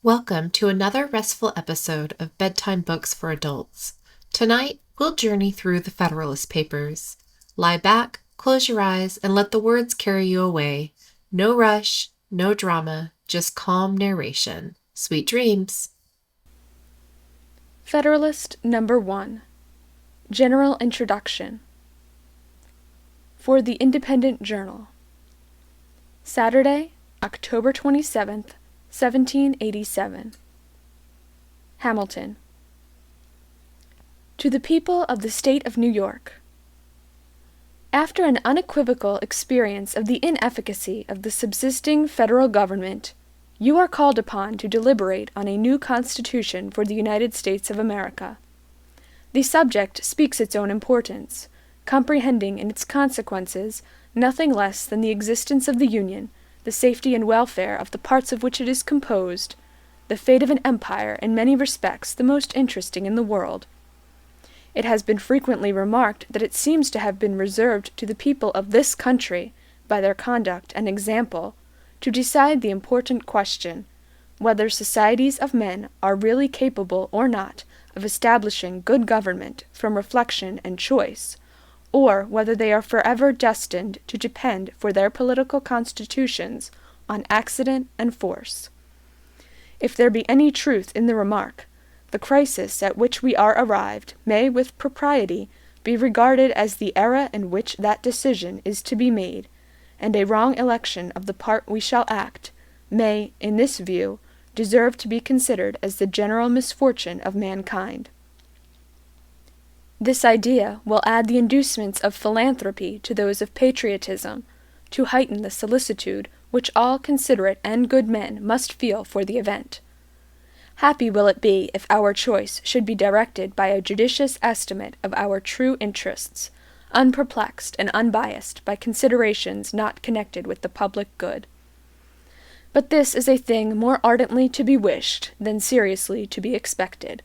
Welcome to another restful episode of Bedtime Books for Adults. Tonight, we'll journey through the Federalist Papers. Lie back, close your eyes, and let the words carry you away. No rush, no drama, just calm narration. Sweet dreams. Federalist Number 1. General Introduction. For the Independent Journal. Saturday, October 27th, 1787. Hamilton. To the people of the State of New York. After an unequivocal experience of the inefficacy of the subsisting federal government, you are called upon to deliberate on a new Constitution for the United States of America. The subject speaks its own importance, comprehending in its consequences nothing less than the existence of the Union, the safety and welfare of the parts of which it is composed, the fate of an empire in many respects the most interesting in the world. It has been frequently remarked that it seems to have been reserved to the people of this country, by their conduct and example, to decide the important question, whether societies of men are really capable or not of establishing good government from reflection and choice, or whether they are forever destined to depend for their political constitutions on accident and force. If there be any truth in the remark, the crisis at which we are arrived may with propriety be regarded as the era in which that decision is to be made, and a wrong election of the part we shall act may, in this view, deserve to be considered as the general misfortune of mankind. This idea will add the inducements of philanthropy to those of patriotism, to heighten the solicitude which all considerate and good men must feel for the event. Happy will it be if our choice should be directed by a judicious estimate of our true interests, unperplexed and unbiased by considerations not connected with the public good. But this is a thing more ardently to be wished than seriously to be expected.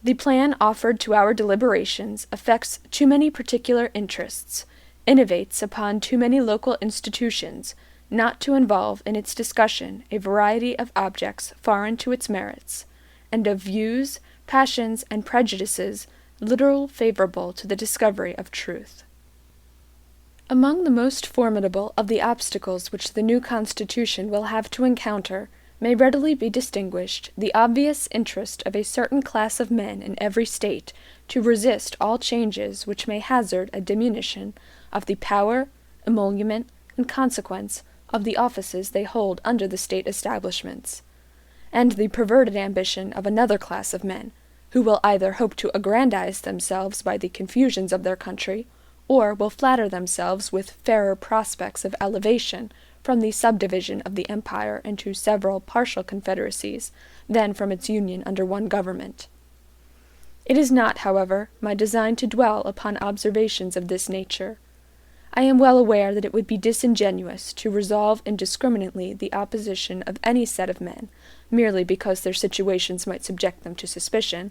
The plan offered to our deliberations affects too many particular interests, innovates upon too many local institutions, not to involve in its discussion a variety of objects foreign to its merits, and of views, passions, and prejudices little favorable to the discovery of truth. Among the most formidable of the obstacles which the new Constitution will have to encounter may readily be distinguished the obvious interest of a certain class of men in every state to resist all changes which may hazard a diminution of the power, emolument, and consequence of the offices they hold under the state establishments, and the perverted ambition of another class of men, who will either hope to aggrandize themselves by the confusions of their country, or will flatter themselves with fairer prospects of elevation from the subdivision of the empire into several partial confederacies than from its union under one government. It is not, however, my design to dwell upon observations of this nature. I am well aware that it would be disingenuous to resolve indiscriminately the opposition of any set of men, merely because their situations might subject them to suspicion,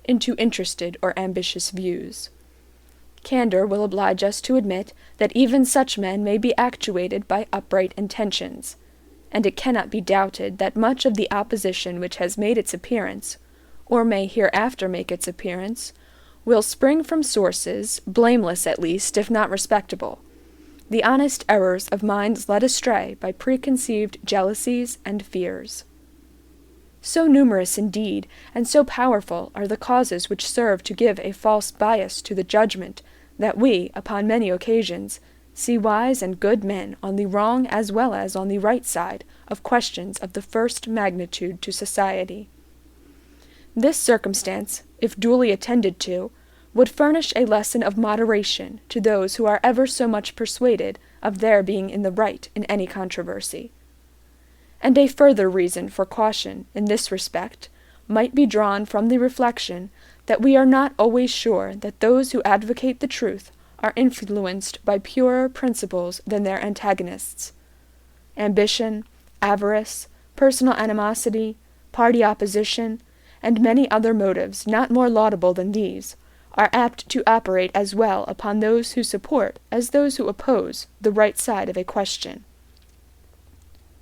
into interested or ambitious views. Candor will oblige us to admit that even such men may be actuated by upright intentions, and it cannot be doubted that much of the opposition which has made its appearance, or may hereafter make its appearance, will spring from sources, blameless at least, if not respectable, the honest errors of minds led astray by preconceived jealousies and fears. So numerous, indeed, and so powerful are the causes which serve to give a false bias to the judgment, that we, upon many occasions, see wise and good men on the wrong as well as on the right side of questions of the first magnitude to society. This circumstance, if duly attended to, would furnish a lesson of moderation to those who are ever so much persuaded of their being in the right in any controversy. And a further reason for caution in this respect might be drawn from the reflection that we are not always sure that those who advocate the truth are influenced by purer principles than their antagonists. Ambition, avarice, personal animosity, party opposition, and many other motives not more laudable than these, are apt to operate as well upon those who support as those who oppose the right side of a question.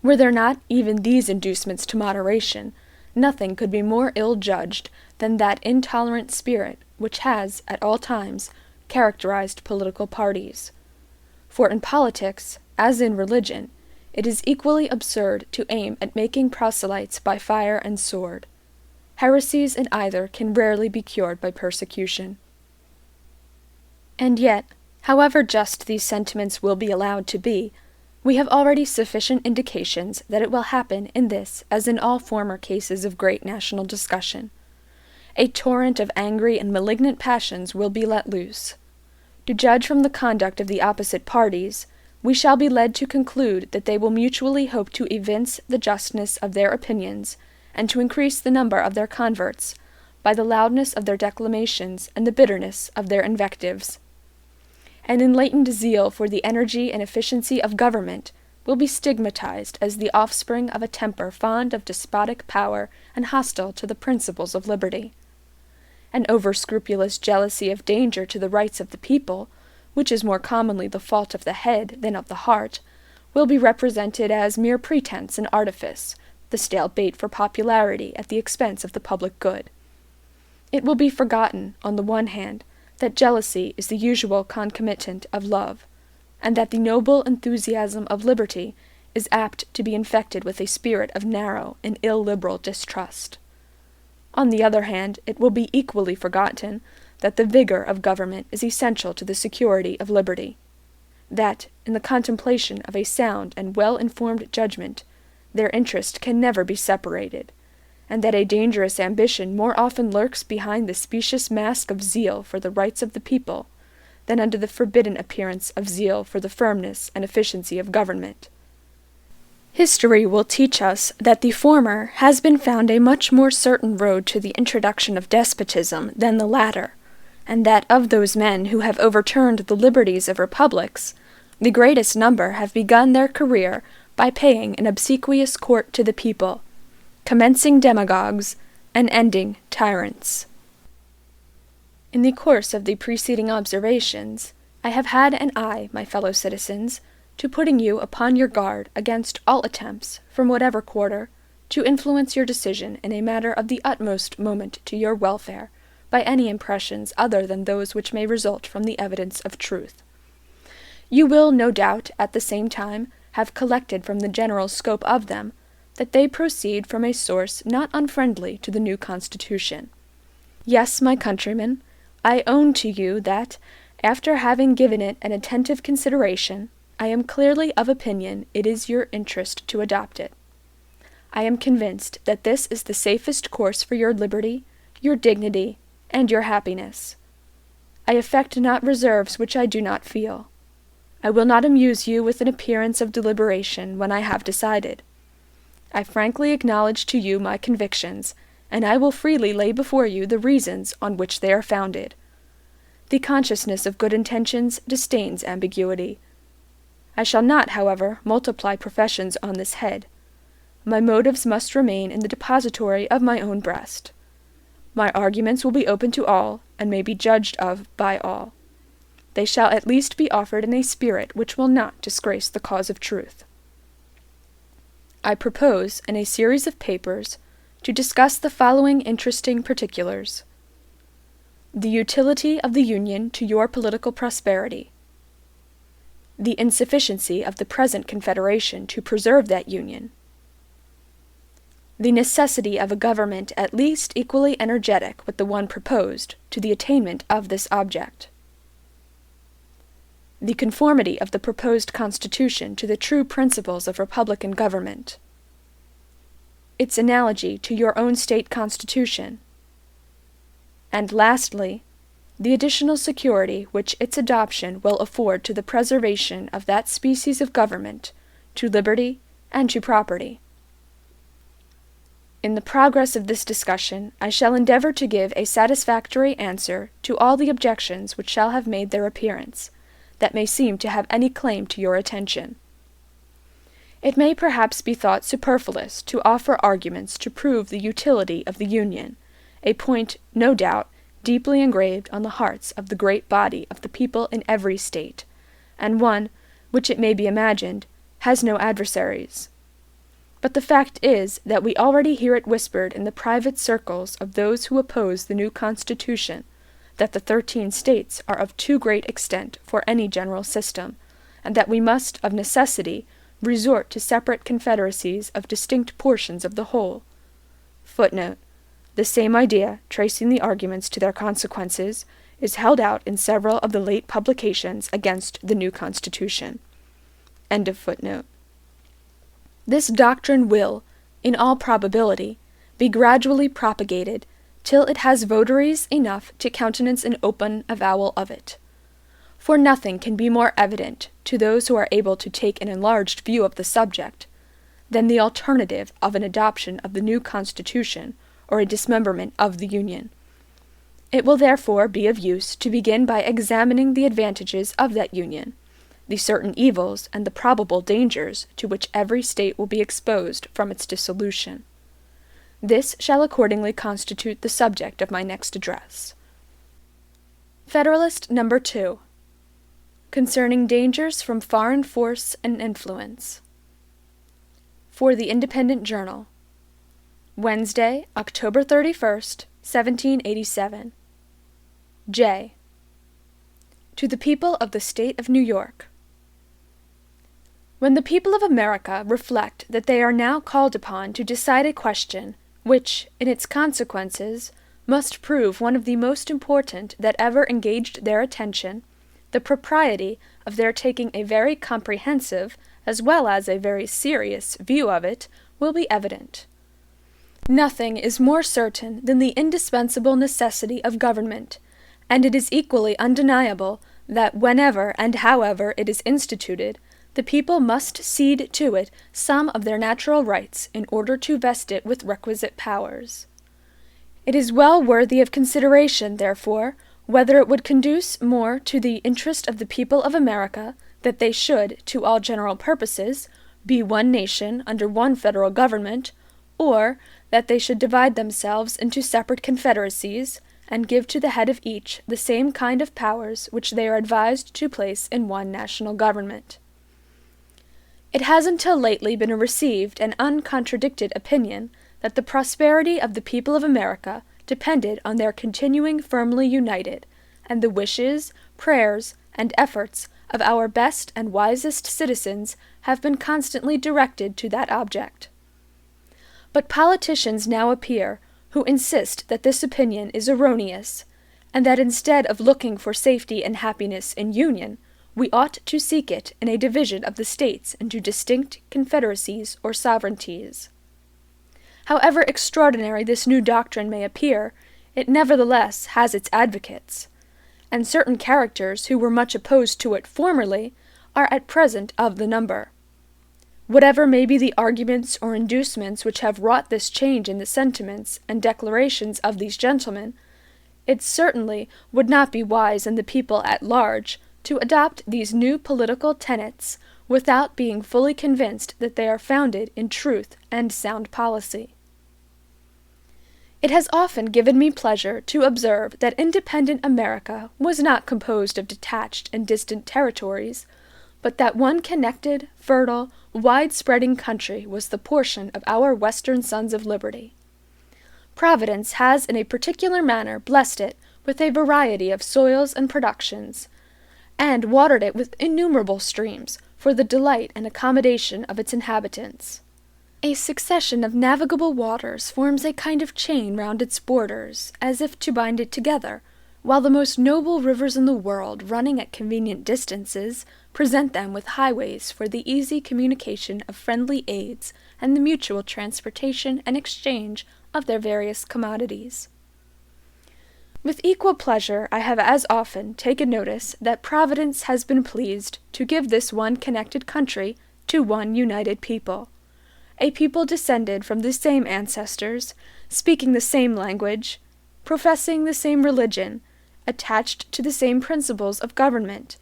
Were there not even these inducements to moderation, nothing could be more ill-judged than that intolerant spirit which has, at all times, characterized political parties. For in politics, as in religion, it is equally absurd to aim at making proselytes by fire and sword. Heresies in either can rarely be cured by persecution. And yet, however just these sentiments will be allowed to be, we have already sufficient indications that it will happen in this as in all former cases of great national discussion. A torrent of angry and malignant passions will be let loose. To judge from the conduct of the opposite parties, we shall be led to conclude that they will mutually hope to evince the justness of their opinions, and to increase the number of their converts, by the loudness of their declamations and the bitterness of their invectives. An enlightened zeal for the energy and efficiency of government will be stigmatized as the offspring of a temper fond of despotic power and hostile to the principles of liberty. An over-scrupulous jealousy of danger to the rights of the people, which is more commonly the fault of the head than of the heart, will be represented as mere pretense and artifice, the stale bait for popularity at the expense of the public good. It will be forgotten, on the one hand, that jealousy is the usual concomitant of love, and that the noble enthusiasm of liberty is apt to be infected with a spirit of narrow and illiberal distrust. On the other hand, it will be equally forgotten that the vigor of government is essential to the security of liberty, that, in the contemplation of a sound and well-informed judgment, their interest can never be separated, and that a dangerous ambition more often lurks behind the specious mask of zeal for the rights of the people than under the forbidden appearance of zeal for the firmness and efficiency of government. History will teach us that the former has been found a much more certain road to the introduction of despotism than the latter, and that of those men who have overturned the liberties of republics, the greatest number have begun their career by paying an obsequious court to the people, commencing demagogues, and ending tyrants. In the course of the preceding observations, I have had an eye, my fellow citizens, to putting you upon your guard against all attempts, from whatever quarter, to influence your decision in a matter of the utmost moment to your welfare, by any impressions other than those which may result from the evidence of truth. You will, no doubt, at the same time, have collected from the general scope of them, that they proceed from a source not unfriendly to the new Constitution. Yes, my countrymen, I own to you that, after having given it an attentive consideration, I am clearly of opinion it is your interest to adopt it. I am convinced that this is the safest course for your liberty, your dignity, and your happiness. I affect not reserves which I do not feel. I will not amuse you with an appearance of deliberation when I have decided. I frankly acknowledge to you my convictions, and I will freely lay before you the reasons on which they are founded. The consciousness of good intentions disdains ambiguity. I shall not, however, multiply professions on this head. My motives must remain in the depository of my own breast. My arguments will be open to all, and may be judged of by all. They shall at least be offered in a spirit which will not disgrace the cause of truth. I propose, in a series of papers, to discuss the following interesting particulars: the utility of the Union to your political prosperity, the insufficiency of the present Confederation to preserve that Union, the necessity of a government at least equally energetic with the one proposed to the attainment of this object, the conformity of the proposed Constitution to the true principles of republican government, its analogy to your own state constitution, and lastly, the additional security which its adoption will afford to the preservation of that species of government, to liberty and to property. In the progress of this discussion, I shall endeavor to give a satisfactory answer to all the objections which shall have made their appearance, that may seem to have any claim to your attention. It may perhaps be thought superfluous to offer arguments to prove the utility of the Union, a point, no doubt, deeply engraved on the hearts of the great body of the people in every state, and one, which it may be imagined, has no adversaries. But the fact is that we already hear it whispered in the private circles of those who oppose the new Constitution, that the 13 states are of too great extent for any general system, and that we must, of necessity, resort to separate confederacies of distinct portions of the whole. Footnote: the same idea, tracing the arguments to their consequences, is held out in several of the late publications against the new Constitution. End of footnote. This doctrine will, in all probability, be gradually propagated till it has votaries enough to countenance an open avowal of it. For nothing can be more evident to those who are able to take an enlarged view of the subject than the alternative of an adoption of the new Constitution or a dismemberment of the Union. It will therefore be of use to begin by examining the advantages of that Union, the certain evils and the probable dangers to which every state will be exposed from its dissolution. This shall accordingly constitute the subject of my next address. Federalist number 2. Concerning dangers from foreign force and influence. For the Independent Journal. Wednesday, October 31st, 1787. J. To the people of the State of New York. When the people of America reflect that they are now called upon to decide a question which, in its consequences, must prove one of the most important that ever engaged their attention, the propriety of their taking a very comprehensive, as well as a very serious, view of it will be evident. Nothing is more certain than the indispensable necessity of government, and it is equally undeniable that whenever and however it is instituted, the people must cede to it some of their natural rights in order to vest it with requisite powers. It is well worthy of consideration, therefore, whether it would conduce more to the interest of the people of America that they should, to all general purposes, be one nation under one federal government, or that they should divide themselves into separate confederacies, and give to the head of each the same kind of powers which they are advised to place in one national government. It has until lately been a received and uncontradicted opinion that the prosperity of the people of America depended on their continuing firmly united, and the wishes, prayers, and efforts of our best and wisest citizens have been constantly directed to that object. But politicians now appear who insist that this opinion is erroneous, and that instead of looking for safety and happiness in union, we ought to seek it in a division of the states into distinct confederacies or sovereignties. However extraordinary this new doctrine may appear, it nevertheless has its advocates, and certain characters who were much opposed to it formerly are at present of the number. Whatever may be the arguments or inducements which have wrought this change in the sentiments and declarations of these gentlemen, it certainly would not be wise in the people at large to adopt these new political tenets without being fully convinced that they are founded in truth and sound policy. It has often given me pleasure to observe that independent America was not composed of detached and distant territories, but that one connected, fertile, wide-spreading country was the portion of our Western Sons of Liberty. Providence has in a particular manner blessed it with a variety of soils and productions, and watered it with innumerable streams for the delight and accommodation of its inhabitants. A succession of navigable waters forms a kind of chain round its borders, as if to bind it together, while the most noble rivers in the world, running at convenient distances, present them with highways for the easy communication of friendly aids and the mutual transportation and exchange of their various commodities. With equal pleasure I have as often taken notice that Providence has been pleased to give this one connected country to one united people, a people descended from the same ancestors, speaking the same language, professing the same religion, attached to the same principles of government,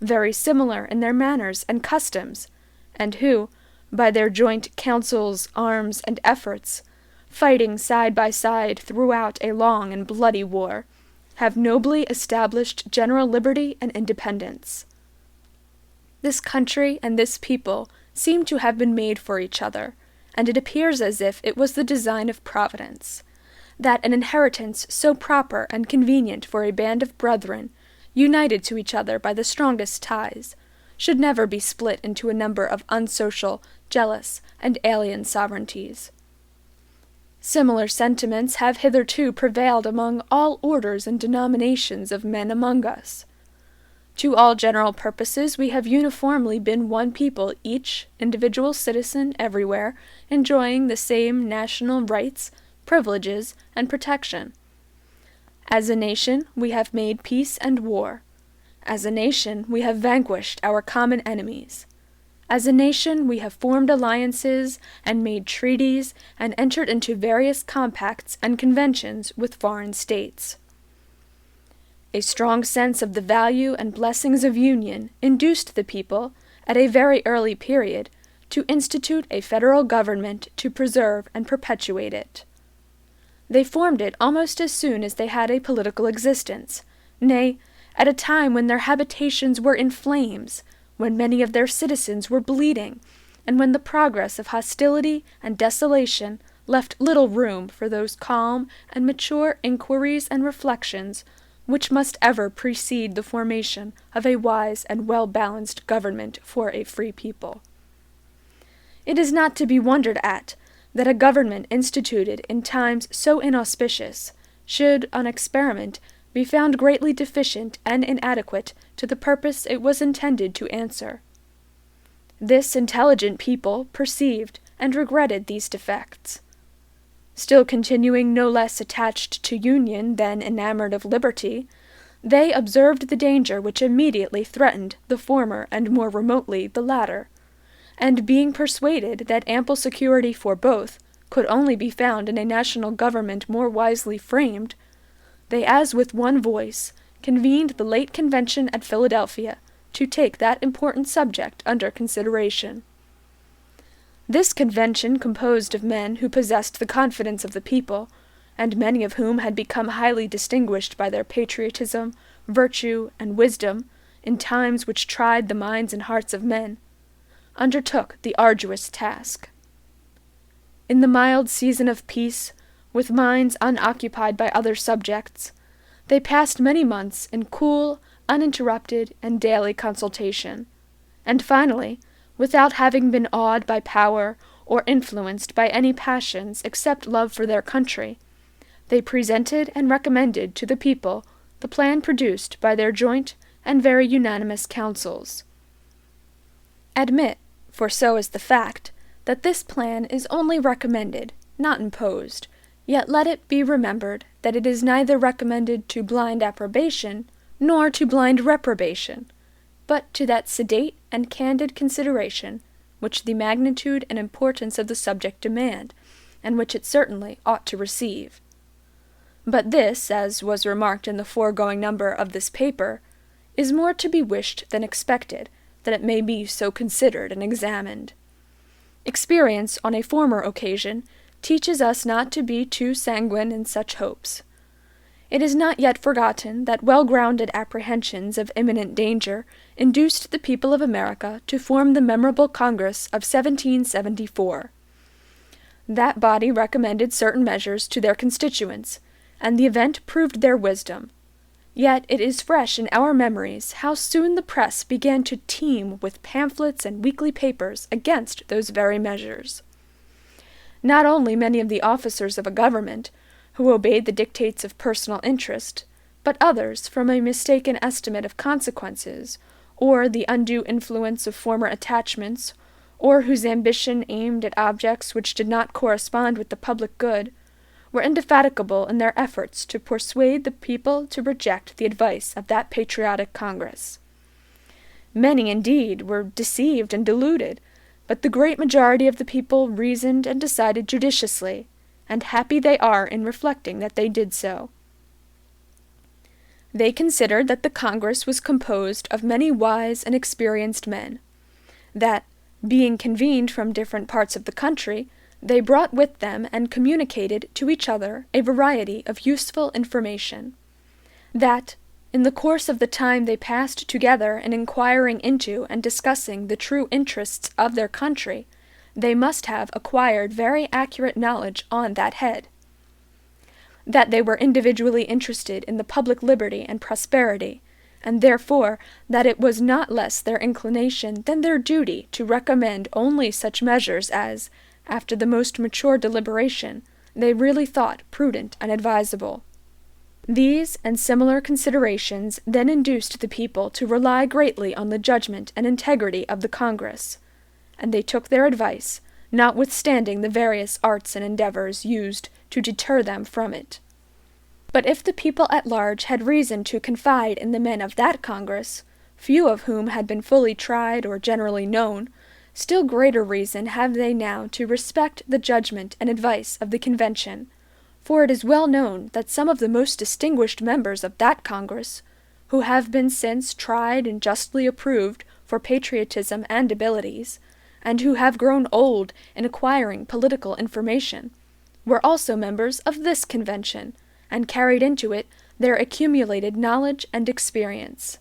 very similar in their manners and customs, and who, by their joint counsels, arms, and efforts, fighting side by side throughout a long and bloody war, have nobly established general liberty and independence. This country and this people seem to have been made for each other, and it appears as if it was the design of Providence, that an inheritance so proper and convenient for a band of brethren, united to each other by the strongest ties, should never be split into a number of unsocial, jealous, and alien sovereignties. Similar sentiments have hitherto prevailed among all orders and denominations of men among us. To all general purposes we have uniformly been one people, each individual citizen everywhere enjoying the same national rights, privileges, and protection. As a nation we have made peace and war. As a nation we have vanquished our common enemies. As a nation we have formed alliances and made treaties and entered into various compacts and conventions with foreign states. A strong sense of the value and blessings of union induced the people, at a very early period, to institute a federal government to preserve and perpetuate it. They formed it almost as soon as they had a political existence, nay, at a time when their habitations were in flames, when many of their citizens were bleeding, and when the progress of hostility and desolation left little room for those calm and mature inquiries and reflections which must ever precede the formation of a wise and well-balanced government for a free people. It is not to be wondered at that a government instituted in times so inauspicious should, on experiment, be found greatly deficient and inadequate to the purpose it was intended to answer. This intelligent people perceived and regretted these defects. Still continuing no less attached to union than enamored of liberty, they observed the danger which immediately threatened the former and more remotely the latter, and being persuaded that ample security for both could only be found in a national government more wisely framed, they as with one voice convened the late convention at Philadelphia to take that important subject under consideration. This convention composed of men who possessed the confidence of the people, and many of whom had become highly distinguished by their patriotism, virtue, and wisdom in times which tried the minds and hearts of men, undertook the arduous task. In the mild season of peace, with minds unoccupied by other subjects, they passed many months in cool, uninterrupted, and daily consultation, and finally, without having been awed by power or influenced by any passions except love for their country, they presented and recommended to the people the plan produced by their joint and very unanimous councils. Admit, for so is the fact, that this plan is only recommended, not imposed, yet let it be remembered that it is neither recommended to blind approbation nor to blind reprobation, but to that sedate and candid consideration which the magnitude and importance of the subject demand, and which it certainly ought to receive. But this, as was remarked in the foregoing number of this paper, is more to be wished than expected, that it may be so considered and examined. Experience on a former occasion teaches us not to be too sanguine in such hopes. It is not yet forgotten that well-grounded apprehensions of imminent danger induced the people of America to form the memorable Congress of 1774. That body recommended certain measures to their constituents, and the event proved their wisdom. Yet it is fresh in our memories how soon the press began to teem with pamphlets and weekly papers against those very measures. Not only many of the officers of a government, who obeyed the dictates of personal interest, but others from a mistaken estimate of consequences, or the undue influence of former attachments, or whose ambition aimed at objects which did not correspond with the public good, were indefatigable in their efforts to persuade the people to reject the advice of that patriotic Congress. Many, indeed, were deceived and deluded, but the great majority of the people reasoned and decided judiciously, and happy they are in reflecting that they did so. They considered that the Congress was composed of many wise and experienced men, that, being convened from different parts of the country, they brought with them and communicated to each other a variety of useful information, that, in the course of the time they passed together in inquiring into and discussing the true interests of their country, they must have acquired very accurate knowledge on that head. That they were individually interested in the public liberty and prosperity, and therefore that it was not less their inclination than their duty to recommend only such measures as, after the most mature deliberation, they really thought prudent and advisable. These and similar considerations then induced the people to rely greatly on the judgment and integrity of the Congress, and they took their advice, notwithstanding the various arts and endeavors used to deter them from it. But if the people at large had reason to confide in the men of that Congress, few of whom had been fully tried or generally known, still greater reason have they now to respect the judgment and advice of the Convention, for it is well known that some of the most distinguished members of that Congress, who have been since tried and justly approved for patriotism and abilities, and who have grown old in acquiring political information, were also members of this Convention, and carried into it their accumulated knowledge and experience.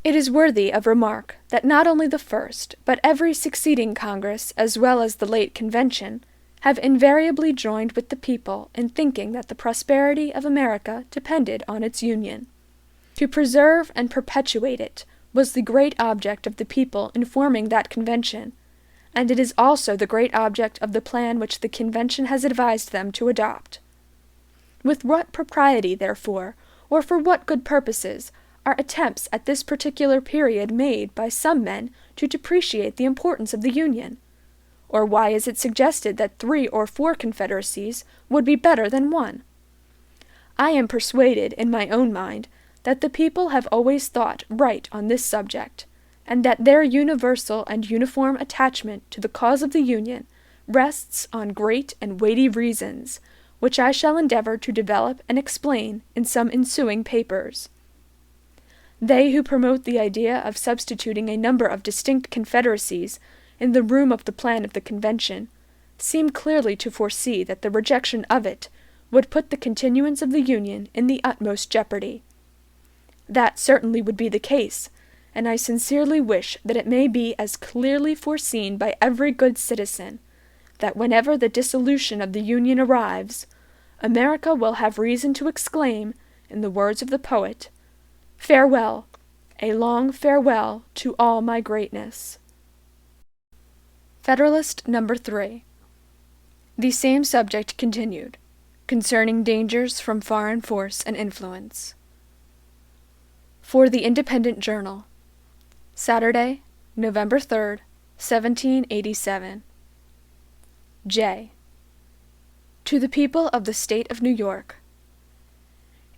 It is worthy of remark that not only the first, but every succeeding Congress, as well as the late Convention, have invariably joined with the people in thinking that the prosperity of America depended on its Union. To preserve and perpetuate it was the great object of the people in forming that Convention, and it is also the great object of the plan which the Convention has advised them to adopt. With what propriety, therefore, or for what good purposes, are attempts at this particular period made by some men to depreciate the importance of the Union? Or why is it suggested that 3 or 4 confederacies would be better than one? I am persuaded, in my own mind, that the people have always thought right on this subject, and that their universal and uniform attachment to the cause of the Union rests on great and weighty reasons, which I shall endeavor to develop and explain in some ensuing papers. They who promote the idea of substituting a number of distinct confederacies in the room of the plan of the Convention seem clearly to foresee that the rejection of it would put the continuance of the Union in the utmost jeopardy. That certainly would be the case, and I sincerely wish that it may be as clearly foreseen by every good citizen that whenever the dissolution of the Union arrives, America will have reason to exclaim, in the words of the poet, "Farewell, a long farewell to all my greatness." Federalist number 3. The same subject continued, concerning dangers from foreign force and influence. For the Independent Journal, Saturday, November 3rd, 1787. J. To the people of the State of New York.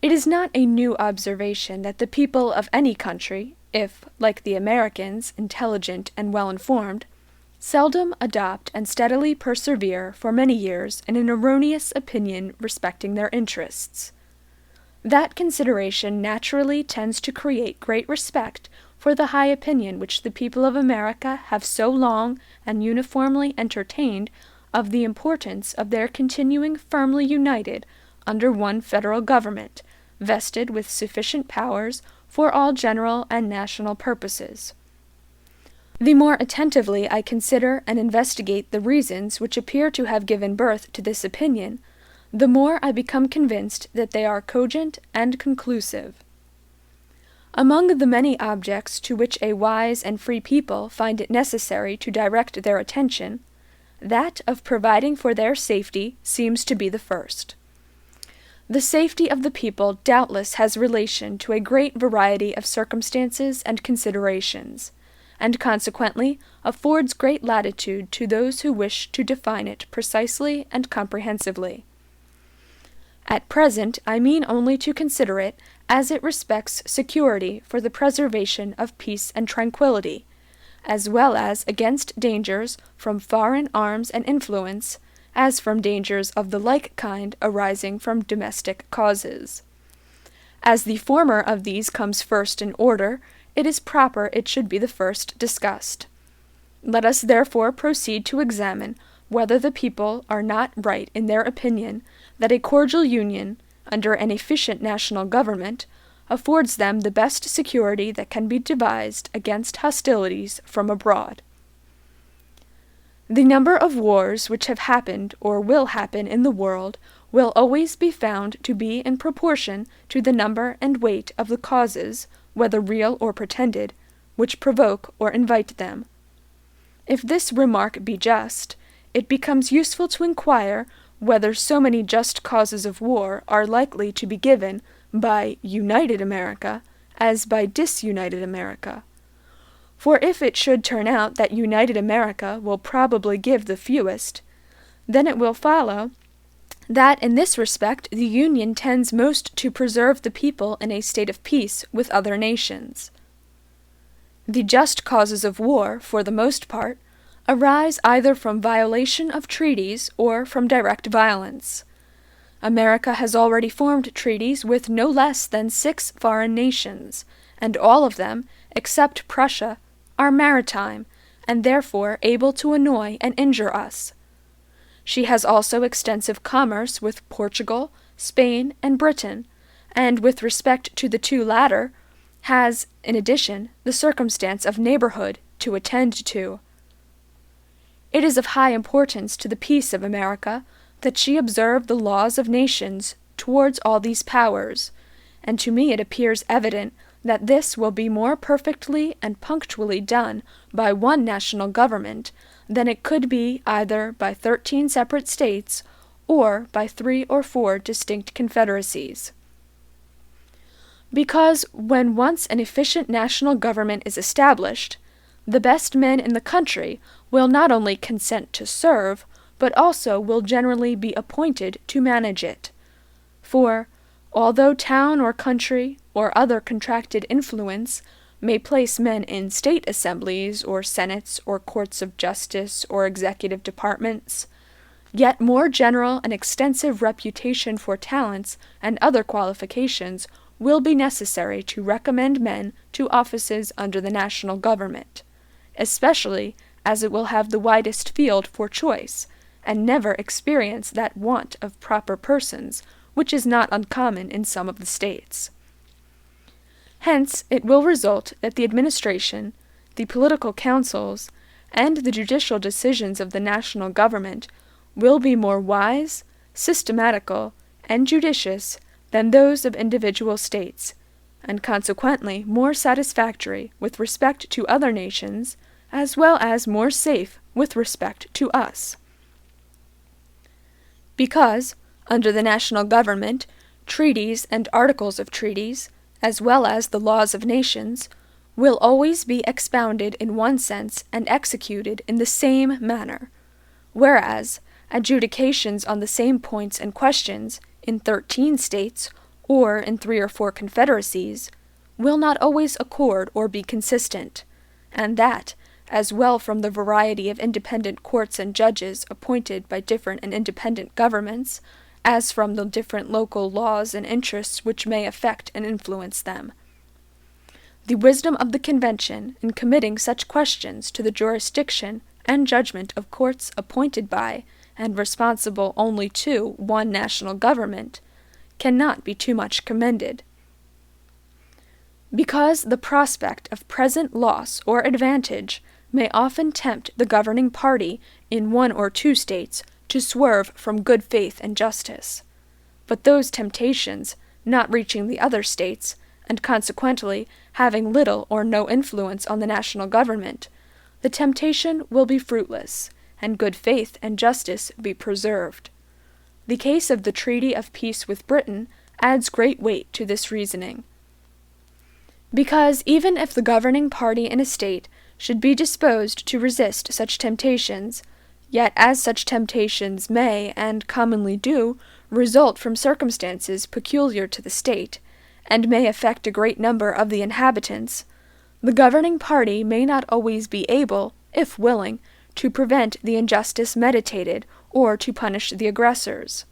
It is not a new observation that the people of any country, if, like the Americans, intelligent and well-informed, seldom adopt and steadily persevere for many years in an erroneous opinion respecting their interests. That consideration naturally tends to create great respect for the high opinion which the people of America have so long and uniformly entertained of the importance of their continuing firmly united under one federal government, vested with sufficient powers for all general and national purposes. The more attentively I consider and investigate the reasons which appear to have given birth to this opinion, the more I become convinced that they are cogent and conclusive. Among the many objects to which a wise and free people find it necessary to direct their attention, that of providing for their safety seems to be the first. The safety of the people doubtless has relation to a great variety of circumstances and considerations, and consequently affords great latitude to those who wish to define it precisely and comprehensively. At present I mean only to consider it as it respects security for the preservation of peace and tranquillity, as well as against dangers from foreign arms and influence, as from dangers of the like kind arising from domestic causes. As the former of these comes first in order, it is proper it should be the first discussed. Let us therefore proceed to examine whether the people are not right in their opinion that a cordial union, under an efficient national government, affords them the best security that can be devised against hostilities from abroad. The number of wars which have happened or will happen in the world will always be found to be in proportion to the number and weight of the causes, whether real or pretended, which provoke or invite them. If this remark be just, it becomes useful to inquire whether so many just causes of war are likely to be given by united America as by disunited America. For if it should turn out that united America will probably give the fewest, then it will follow that in this respect the Union tends most to preserve the people in a state of peace with other nations. The just causes of war, for the most part, arise either from violation of treaties or from direct violence. America has already formed treaties with no less than 6 foreign nations, and all of them, except Prussia, are maritime, and therefore able to annoy and injure us. She has also extensive commerce with Portugal, Spain, and Britain, and with respect to the 2 latter, has, in addition, the circumstance of neighborhood to attend to. It is of high importance to the peace of America that she observe the laws of nations towards all these powers, and to me it appears evident that this will be more perfectly and punctually done by one national government than it could be either by 13 separate states or by 3 or 4 distinct confederacies. Because when once an efficient national government is established, the best men in the country will not only consent to serve, but also will generally be appointed to manage it. For, although town or country or other contracted influence may place men in state assemblies or senates or courts of justice or executive departments, yet more general and extensive reputation for talents and other qualifications will be necessary to recommend men to offices under the national government, especially as it will have the widest field for choice, and never experience that want of proper persons which is not uncommon in some of the states. Hence it will result that the administration, the political councils, and the judicial decisions of the national government will be more wise, systematical, and judicious than those of individual states, and consequently more satisfactory with respect to other nations, as well as more safe with respect to us. Because, under the national government, treaties and articles of treaties, as well as the laws of nations, will always be expounded in one sense and executed in the same manner, whereas adjudications on the same points and questions in 13 states or in 3 or 4 confederacies will not always accord or be consistent, and that, as well from the variety of independent courts and judges appointed by different and independent governments, as from the different local laws and interests which may affect and influence them. The wisdom of the convention in committing such questions to the jurisdiction and judgment of courts appointed by and responsible only to one national government cannot be too much commended. Because the prospect of present loss or advantage may often tempt the governing party in 1 or 2 states to swerve from good faith and justice, but those temptations, not reaching the other states, and consequently having little or no influence on the national government, the temptation will be fruitless, and good faith and justice be preserved. The case of the treaty of peace with Britain adds great weight to this reasoning. Because even if the governing party in a state should be disposed to resist such temptations, yet as such temptations may, and commonly do, result from circumstances peculiar to the state, and may affect a great number of the inhabitants, the governing party may not always be able, if willing, to prevent the injustice meditated or to punish the aggressors.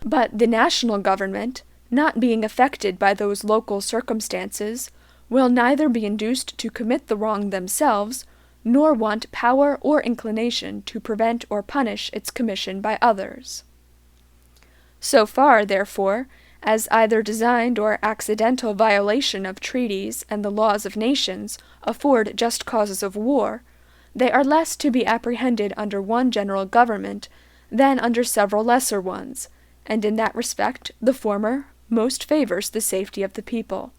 But the national government, not being affected by those local circumstances, will neither be induced to commit the wrong themselves, nor want power or inclination to prevent or punish its commission by others. So far, therefore, as either designed or accidental violation of treaties and the laws of nations afford just causes of war, they are less to be apprehended under one general government than under several lesser ones, and in that respect the former most favors the safety of the people.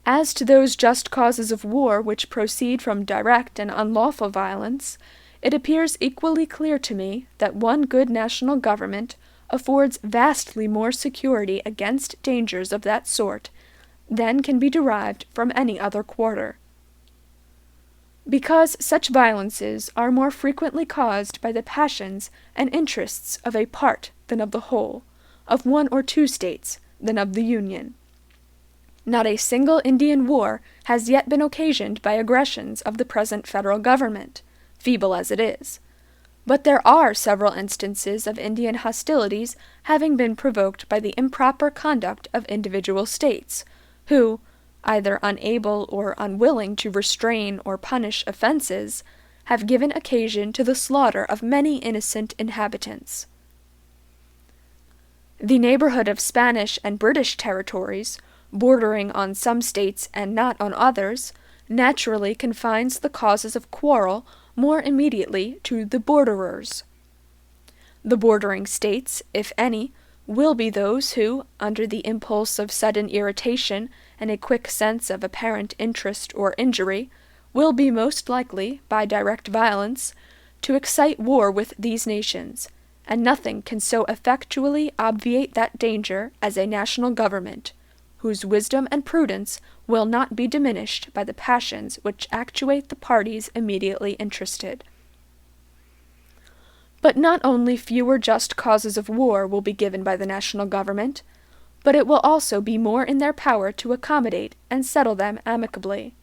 As to those just causes of war which proceed from direct and unlawful violence, it appears equally clear to me that one good national government affords vastly more security against dangers of that sort than can be derived from any other quarter. Because such violences are more frequently caused by the passions and interests of a part than of the whole, of one or two states than of the Union. Not a single Indian war has yet been occasioned by aggressions of the present federal government, feeble as it is. But there are several instances of Indian hostilities having been provoked by the improper conduct of individual states, who, either unable or unwilling to restrain or punish offenses, have given occasion to the slaughter of many innocent inhabitants. The neighborhood of Spanish and British territories, bordering on some states and not on others, naturally confines the causes of quarrel more immediately to the borderers. The bordering states, if any, will be those who, under the impulse of sudden irritation and a quick sense of apparent interest or injury, will be most likely, by direct violence, to excite war with these nations, and nothing can so effectually obviate that danger as a national government, whose wisdom and prudence will not be diminished by the passions which actuate the parties immediately interested. But not only fewer just causes of war will be given by the national government, but it will also be more in their power to accommodate and settle them amicably.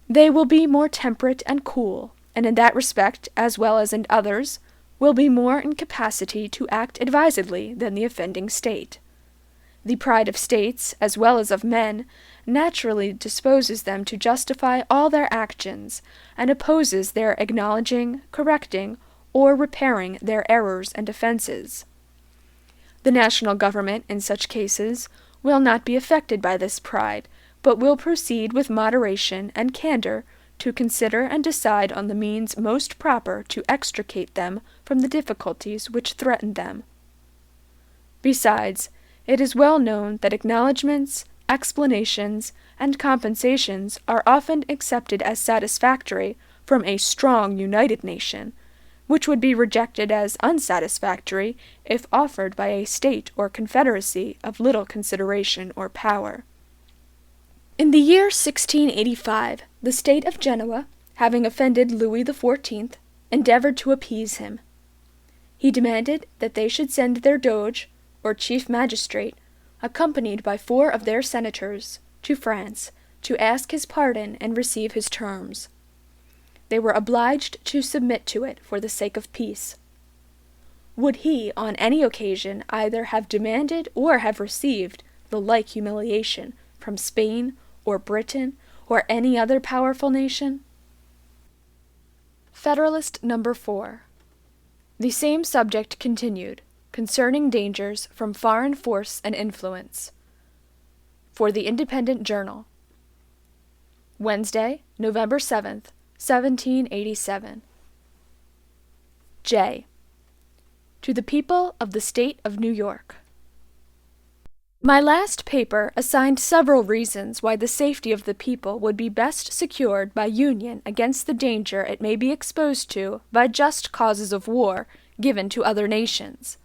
They will be more temperate and cool, and in that respect, as well as in others, will be more in capacity to act advisedly than the offending state. The pride of states, as well as of men, naturally disposes them to justify all their actions, and opposes their acknowledging, correcting, or repairing their errors and offenses. The national government, in such cases, will not be affected by this pride, but will proceed with moderation and candor to consider and decide on the means most proper to extricate them from the difficulties which threaten them. Besides, it is well known that acknowledgments, explanations, and compensations are often accepted as satisfactory from a strong united nation, which would be rejected as unsatisfactory if offered by a state or confederacy of little consideration or power. In the year 1685, the state of Genoa, having offended Louis XIV, endeavored to appease him. He demanded that they should send their doge, or chief magistrate, accompanied by 4 of their senators, to France, to ask his pardon and receive his terms. They were obliged to submit to it for the sake of peace. Would he, on any occasion, either have demanded or have received the like humiliation from Spain or Britain or any other powerful nation? Federalist number 4. The same subject continued, concerning dangers from foreign force and influence. For the Independent Journal. Wednesday, November 7th, 1787. J. To the People of the State of New York. My last paper assigned several reasons why the safety of the people would be best secured by union against the danger it may be exposed to by just causes of war given to other nations.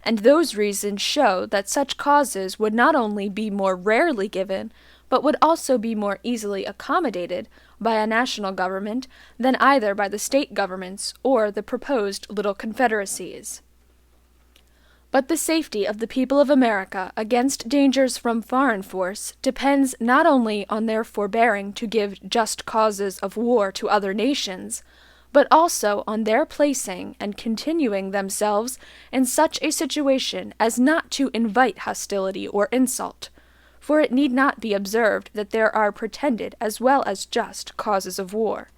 And those reasons show that such causes would not only be more rarely given, but would also be more easily accommodated by a national government than either by the state governments or the proposed little confederacies. But the safety of the people of America against dangers from foreign force depends not only on their forbearing to give just causes of war to other nations, but also on their placing and continuing themselves in such a situation as not to invite hostility or insult, for it need not be observed that there are pretended as well as just causes of war.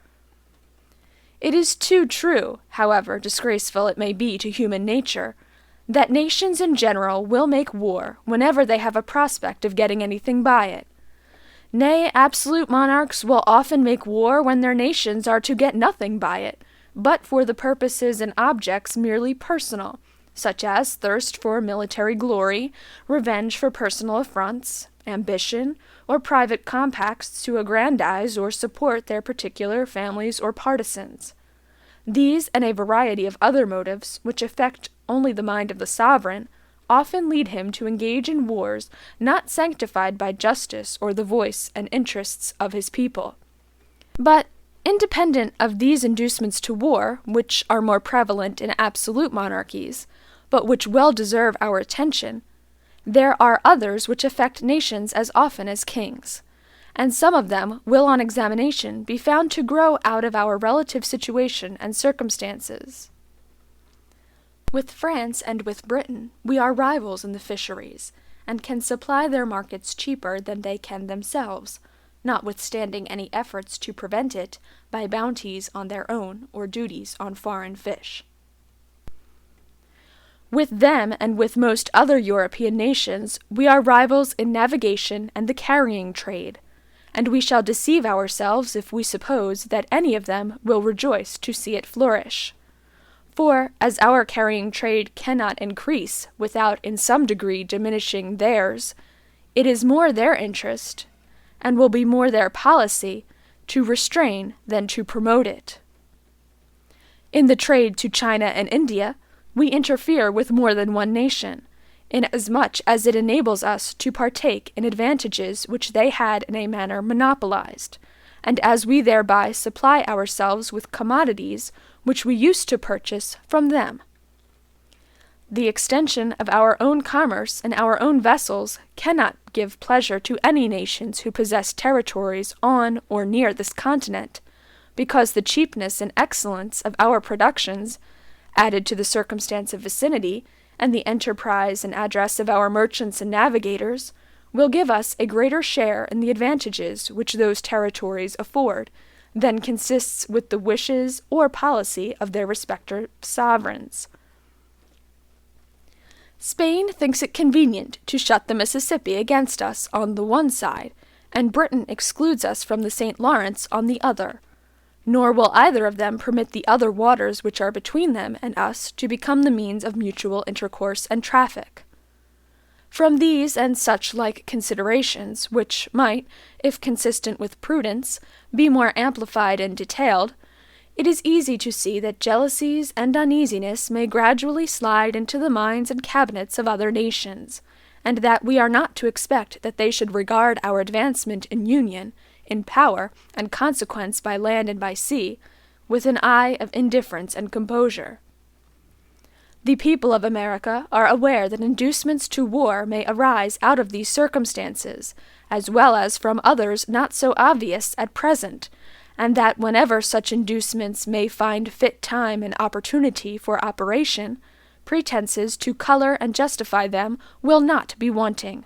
It is too true, however disgraceful it may be to human nature, that nations in general will make war whenever they have a prospect of getting anything by it. Nay, absolute monarchs will often make war when their nations are to get nothing by it, but for the purposes and objects merely personal, such as thirst for military glory, revenge for personal affronts, ambition, or private compacts to aggrandize or support their particular families or partisans. These and a variety of other motives, which affect only the mind of the sovereign, often lead him to engage in wars not sanctified by justice or the voice and interests of his people. But, independent of these inducements to war, which are more prevalent in absolute monarchies, but which well deserve our attention, there are others which affect nations as often as kings, and some of them will on examination be found to grow out of our relative situation and circumstances. With France and with Britain we are rivals in the fisheries, and can supply their markets cheaper than they can themselves, notwithstanding any efforts to prevent it by bounties on their own or duties on foreign fish. With them and with most other European nations we are rivals in navigation and the carrying trade, and we shall deceive ourselves if we suppose that any of them will rejoice to see it flourish. For, as our carrying trade cannot increase without in some degree diminishing theirs, it is more their interest, and will be more their policy, to restrain than to promote it. In the trade to China and India, we interfere with more than one nation, inasmuch as it enables us to partake in advantages which they had in a manner monopolized, and as we thereby supply ourselves with commodities which we used to purchase from them. The extension of our own commerce and our own vessels cannot give pleasure to any nations who possess territories on or near this continent, because the cheapness and excellence of our productions, added to the circumstance of vicinity, and the enterprise and address of our merchants and navigators, will give us a greater share in the advantages which those territories afford, than consists with the wishes or policy of their respective sovereigns. Spain thinks it convenient to shut the Mississippi against us on the one side, and Britain excludes us from the St. Lawrence on the other, nor will either of them permit the other waters which are between them and us to become the means of mutual intercourse and traffic. From these and such like considerations, which might, if consistent with prudence, be more amplified and detailed, it is easy to see that jealousies and uneasiness may gradually slide into the minds and cabinets of other nations, and that we are not to expect that they should regard our advancement in union, in power, and consequence by land and by sea, with an eye of indifference and composure. The people of America are aware that inducements to war may arise out of these circumstances, as well as from others not so obvious at present, and that whenever such inducements may find fit time and opportunity for operation, pretenses to color and justify them will not be wanting.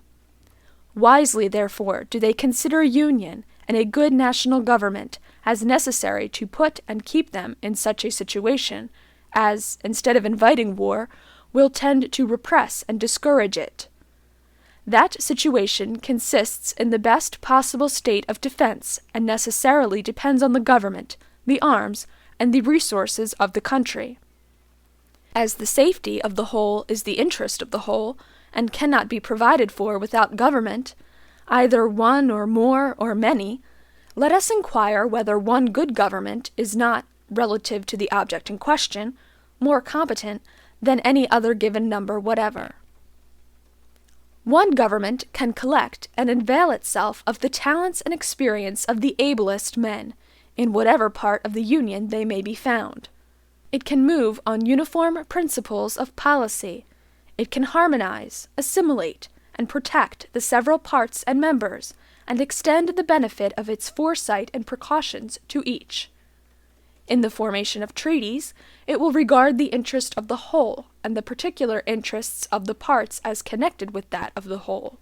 Wisely, therefore, do they consider union and a good national government as necessary to put and keep them in such a situation as, instead of inviting war, will tend to repress and discourage it. That situation consists in the best possible state of defense, and necessarily depends on the government, the arms, and the resources of the country. As the safety of the whole is the interest of the whole, and cannot be provided for without government, either one or more or many, let us inquire whether one good government is not, relative to the object in question, more competent than any other given number whatever. One government can collect and avail itself of the talents and experience of the ablest men, in whatever part of the Union they may be found. It can move on uniform principles of policy. It can harmonize, assimilate, and protect the several parts and members, and extend the benefit of its foresight and precautions to each. In the formation of treaties, it will regard the interest of the whole, and the particular interests of the parts as connected with that of the whole.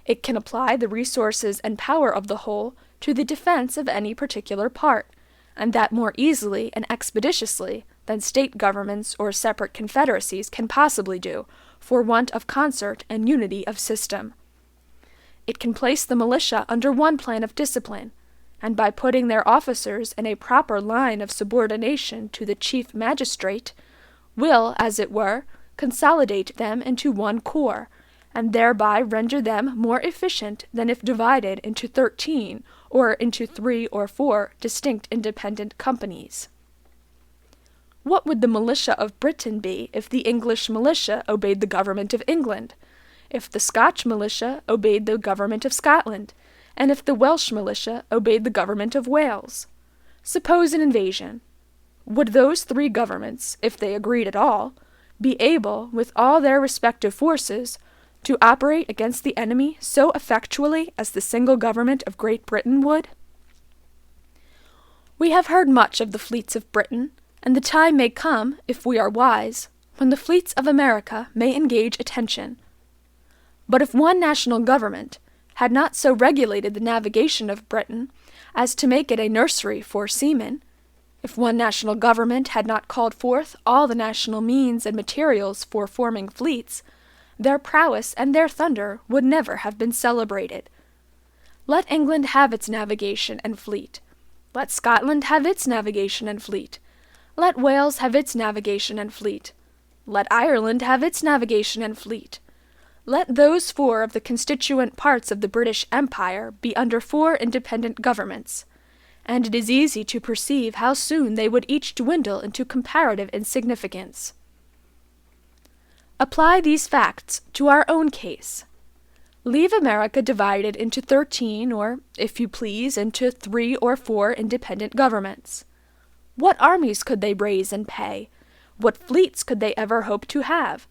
It can apply the resources and power of the whole to the defense of any particular part, and that more easily and expeditiously than state governments or separate confederacies can possibly do, for want of concert and unity of system. It can place the militia under one plan of discipline, and by putting their officers in a proper line of subordination to the chief magistrate, will, as it were, consolidate them into one corps, and thereby render them more efficient than if divided into 13 or into 3 or 4 distinct independent companies. What would the militia of Britain be if the English militia obeyed the government of England, if the Scotch militia obeyed the government of Scotland, and if the Welsh militia obeyed the government of Wales? Suppose an invasion. Would those 3 governments, if they agreed at all, be able, with all their respective forces, to operate against the enemy so effectually as the single government of Great Britain would? We have heard much of the fleets of Britain, and the time may come, if we are wise, when the fleets of America may engage attention. But if one national government had not so regulated the navigation of Britain as to make it a nursery for seamen, if one national government had not called forth all the national means and materials for forming fleets, their prowess and their thunder would never have been celebrated. Let England have its navigation and fleet. Let Scotland have its navigation and fleet. Let Wales have its navigation and fleet. Let Ireland have its navigation and fleet. Let those 4 of the constituent parts of the British Empire be under 4 independent governments, and it is easy to perceive how soon they would each dwindle into comparative insignificance. Apply these facts to our own case. Leave America divided into 13, or, if you please, into 3 or 4 independent governments. What armies could they raise and pay? What fleets could they ever hope to have?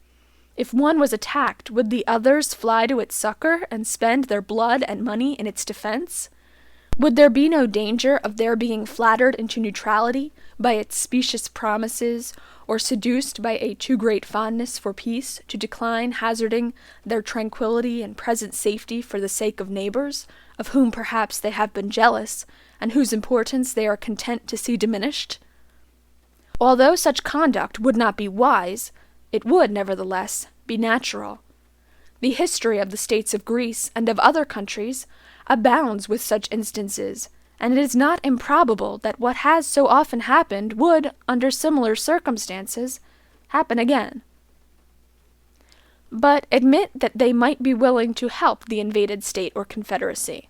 If one was attacked, would the others fly to its succor and spend their blood and money in its defense? Would there be no danger of their being flattered into neutrality by its specious promises, or seduced by a too great fondness for peace to decline hazarding their tranquillity and present safety for the sake of neighbors, of whom perhaps they have been jealous, and whose importance they are content to see diminished? Although such conduct would not be wise, it would, nevertheless, be natural. The history of the states of Greece and of other countries abounds with such instances, and it is not improbable that what has so often happened would, under similar circumstances, happen again. But admit that they might be willing to help the invaded state or confederacy.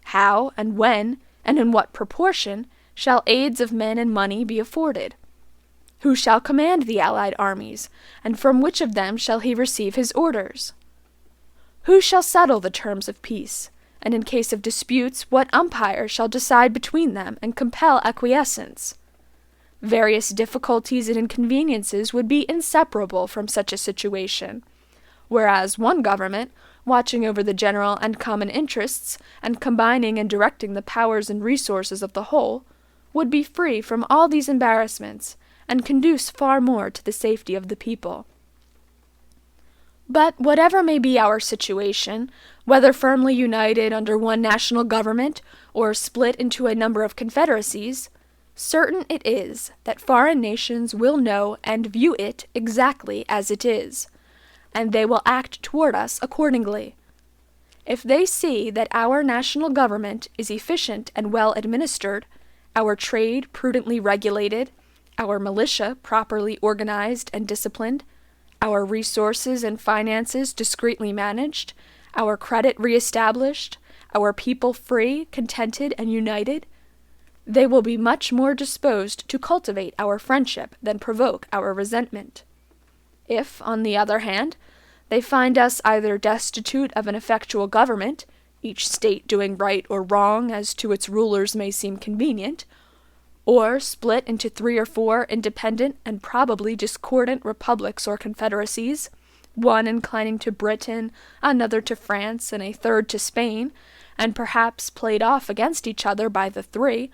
How, and when, and in what proportion, shall aids of men and money be afforded? Who shall command the allied armies, and from which of them shall he receive his orders? Who shall settle the terms of peace, and in case of disputes, what umpire shall decide between them and compel acquiescence? Various difficulties and inconveniences would be inseparable from such a situation, whereas one government, watching over the general and common interests, and combining and directing the powers and resources of the whole, would be free from all these embarrassments, and conduce far more to the safety of the people. But whatever may be our situation, whether firmly united under one national government, or split into a number of confederacies, certain it is that foreign nations will know and view it exactly as it is, and they will act toward us accordingly. If they see that our national government is efficient and well administered, our trade prudently regulated, our militia properly organized and disciplined, our resources and finances discreetly managed, our credit reestablished, our people free, contented, and united, they will be much more disposed to cultivate our friendship than provoke our resentment. If, on the other hand, they find us either destitute of an effectual government, each state doing right or wrong as to its rulers may seem convenient, or split into 3 or 4 independent and probably discordant republics or confederacies, one inclining to Britain, another to France, and a third to Spain, and perhaps played off against each other by the 3,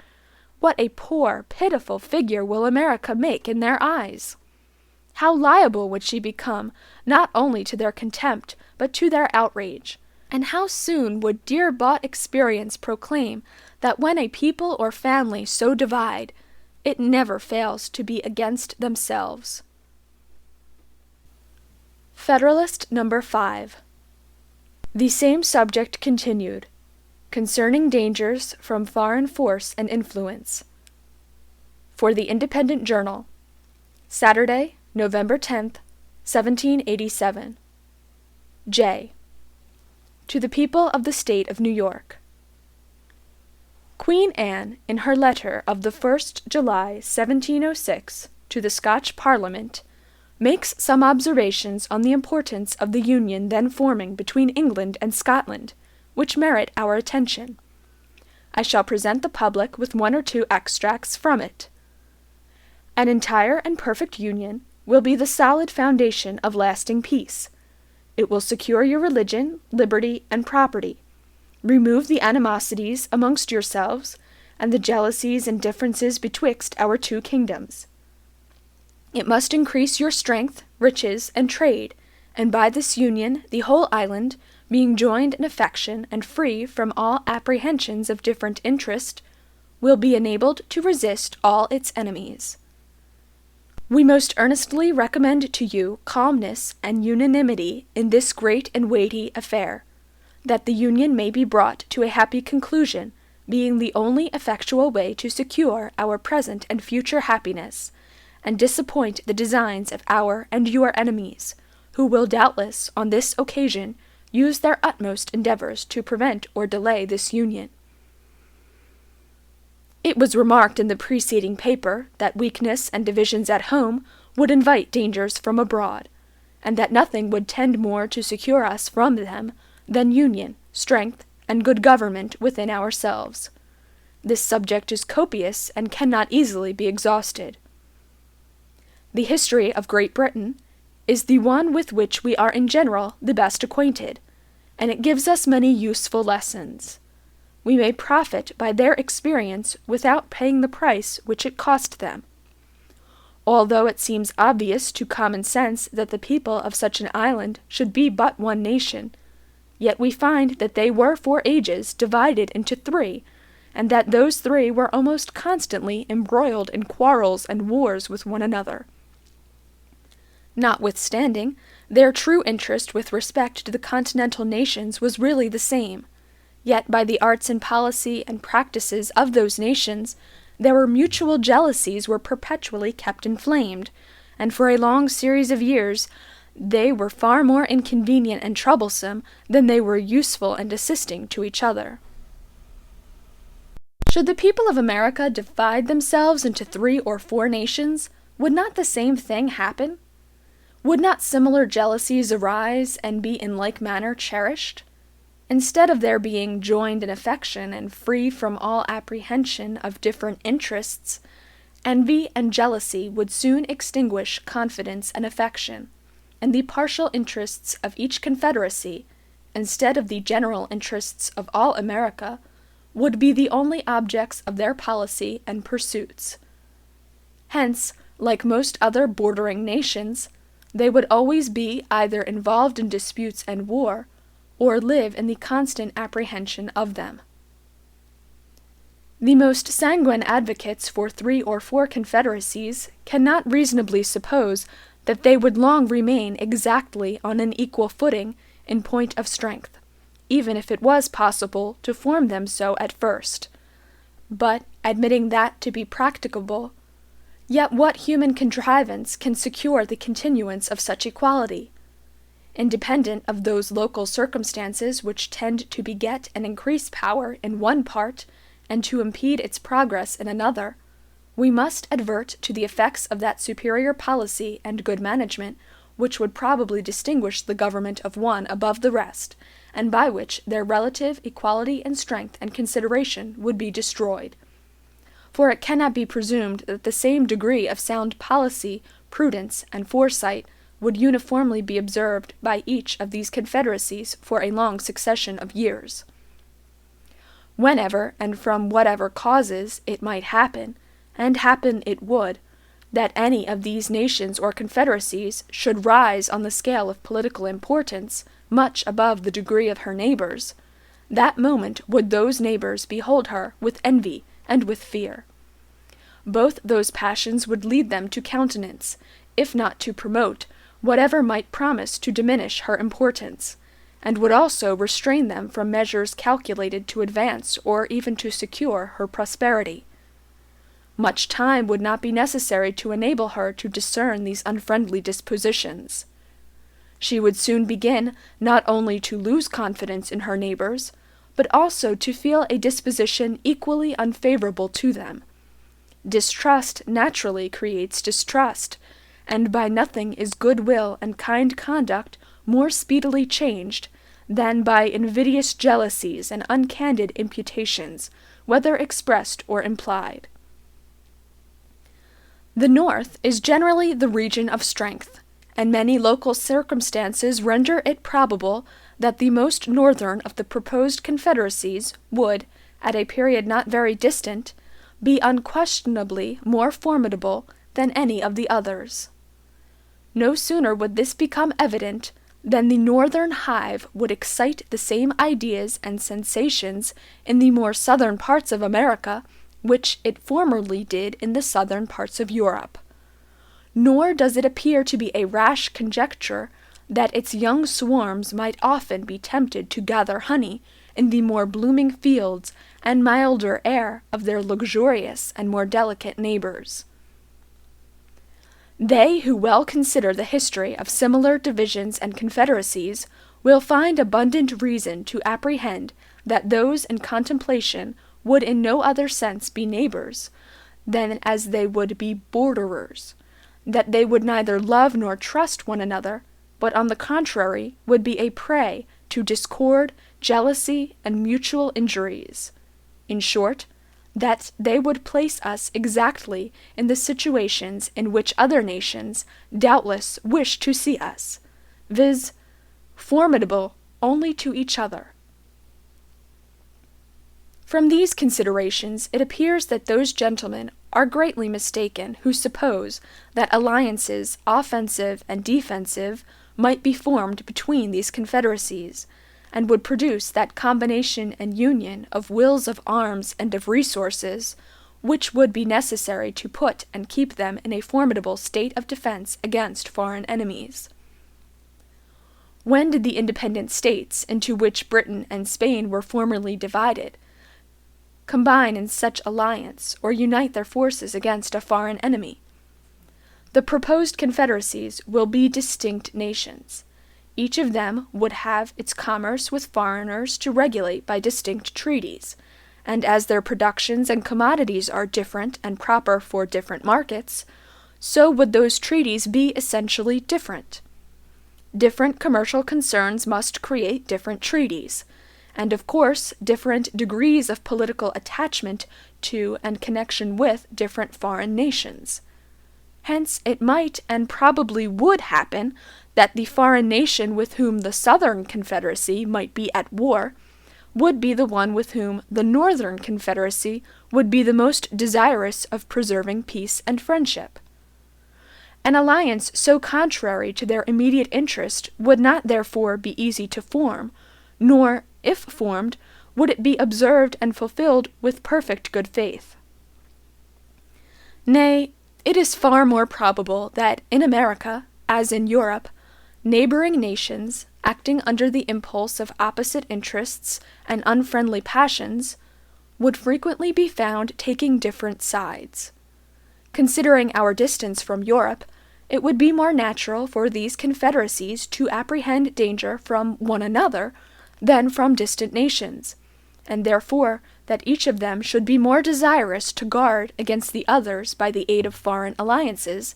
what a poor, pitiful figure will America make in their eyes! How liable would she become, not only to their contempt, but to their outrage! And how soon would dear-bought experience proclaim that when a people or family so divide, it never fails to be against themselves. Federalist number 5. The same subject continued, concerning dangers from foreign force and influence. For the Independent Journal, Saturday, November 10th, 1787. J. To the People of the State of New York. Queen Anne, in her letter of the 1st July, 1706, to the Scotch Parliament, makes some observations on the importance of the union then forming between England and Scotland, which merit our attention. I shall present the public with one or two extracts from it. An entire and perfect union will be the solid foundation of lasting peace. It will secure your religion, liberty, and property, remove the animosities amongst yourselves, and the jealousies and differences betwixt our two kingdoms. It must increase your strength, riches, and trade, and by this union the whole island, being joined in affection and free from all apprehensions of different interest, will be enabled to resist all its enemies. We most earnestly recommend to you calmness and unanimity in this great and weighty affair, that the union may be brought to a happy conclusion, being the only effectual way to secure our present and future happiness, and disappoint the designs of our and your enemies, who will doubtless, on this occasion, use their utmost endeavors to prevent or delay this union. It was remarked in the preceding paper that weakness and divisions at home would invite dangers from abroad, and that nothing would tend more to secure us from them than union, strength, and good government within ourselves. This subject is copious and cannot easily be exhausted. The history of Great Britain is the one with which we are in general the best acquainted, and it gives us many useful lessons. We may profit by their experience without paying the price which it cost them. Although it seems obvious to common sense that the people of such an island should be but one nation, yet we find that they were for ages divided into three, and that those three were almost constantly embroiled in quarrels and wars with one another. Notwithstanding, their true interest with respect to the continental nations was really the same. Yet by the arts and policy and practices of those nations, their mutual jealousies were perpetually kept inflamed, and for a long series of years they were far more inconvenient and troublesome than they were useful and assisting to each other. Should the people of America divide themselves into 3 or 4 nations, would not the same thing happen? Would not similar jealousies arise and be in like manner cherished? Instead of their being joined in affection and free from all apprehension of different interests, envy and jealousy would soon extinguish confidence and affection, and the partial interests of each confederacy, instead of the general interests of all America, would be the only objects of their policy and pursuits. Hence, like most other bordering nations, they would always be either involved in disputes and war, or live in the constant apprehension of them. The most sanguine advocates for 3 or 4 confederacies cannot reasonably suppose that they would long remain exactly on an equal footing in point of strength, even if it was possible to form them so at first. But, admitting that to be practicable, yet what human contrivance can secure the continuance of such equality? Independent of those local circumstances which tend to beget and increase power in one part, and to impede its progress in another, we must advert to the effects of that superior policy and good management which would probably distinguish the government of one above the rest, and by which their relative equality and strength and consideration would be destroyed. For it cannot be presumed that the same degree of sound policy, prudence, and foresight would uniformly be observed by each of these confederacies for a long succession of years. Whenever and from whatever causes it might happen, and happen it would, that any of these nations or confederacies should rise on the scale of political importance much above the degree of her neighbors, that moment would those neighbors behold her with envy and with fear. Both those passions would lead them to countenance, if not to promote, whatever might promise to diminish her importance, and would also restrain them from measures calculated to advance or even to secure her prosperity. Much time would not be necessary to enable her to discern these unfriendly dispositions. She would soon begin not only to lose confidence in her neighbors, but also to feel a disposition equally unfavorable to them. Distrust naturally creates distrust, and by nothing is goodwill and kind conduct more speedily changed than by invidious jealousies and uncandid imputations, whether expressed or implied. The North is generally the region of strength, and many local circumstances render it probable that the most northern of the proposed confederacies would, at a period not very distant, be unquestionably more formidable than any of the others. No sooner would this become evident than the northern hive would excite the same ideas and sensations in the more southern parts of America which it formerly did in the southern parts of Europe. Nor does it appear to be a rash conjecture that its young swarms might often be tempted to gather honey in the more blooming fields and milder air of their luxurious and more delicate neighbors. They who well consider the history of similar divisions and confederacies will find abundant reason to apprehend that those in contemplation would in no other sense be neighbors than as they would be borderers, that they would neither love nor trust one another, but on the contrary would be a prey to discord, jealousy, and mutual injuries. In short, that they would place us exactly in the situations in which other nations doubtless wish to see us, viz., formidable only to each other. From these considerations, it appears that those gentlemen are greatly mistaken who suppose that alliances, offensive and defensive, might be formed between these confederacies, and would produce that combination and union of wills of arms and of resources, which would be necessary to put and keep them in a formidable state of defense against foreign enemies. When did the independent states, into which Britain and Spain were formerly divided, combine in such alliance, or unite their forces against a foreign enemy? The proposed confederacies will be distinct nations. Each of them would have its commerce with foreigners to regulate by distinct treaties, and as their productions and commodities are different and proper for different markets, so would those treaties be essentially different. Different commercial concerns must create different treaties, and of course different degrees of political attachment to and connection with different foreign nations. Hence it might and probably would happen that the foreign nation with whom the Southern Confederacy might be at war would be the one with whom the Northern Confederacy would be the most desirous of preserving peace and friendship. An alliance so contrary to their immediate interest would not therefore be easy to form, nor, if formed, would it be observed and fulfilled with perfect good faith. Nay, it is far more probable that in America, as in Europe, neighboring nations, acting under the impulse of opposite interests and unfriendly passions, would frequently be found taking different sides. Considering our distance from Europe, it would be more natural for these confederacies to apprehend danger from one another than from distant nations, and therefore that each of them should be more desirous to guard against the others by the aid of foreign alliances,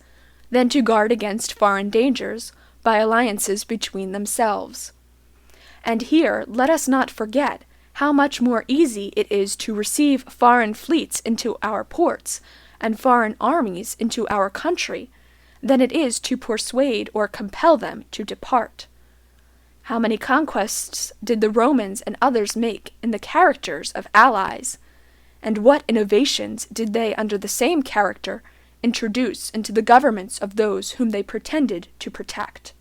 than to guard against foreign dangers by alliances between themselves. And here let us not forget how much more easy it is to receive foreign fleets into our ports, and foreign armies into our country, than it is to persuade or compel them to depart. How many conquests did the Romans and others make in the characters of allies, and what innovations did they under the same character introduce into the governments of those whom they pretended to protect?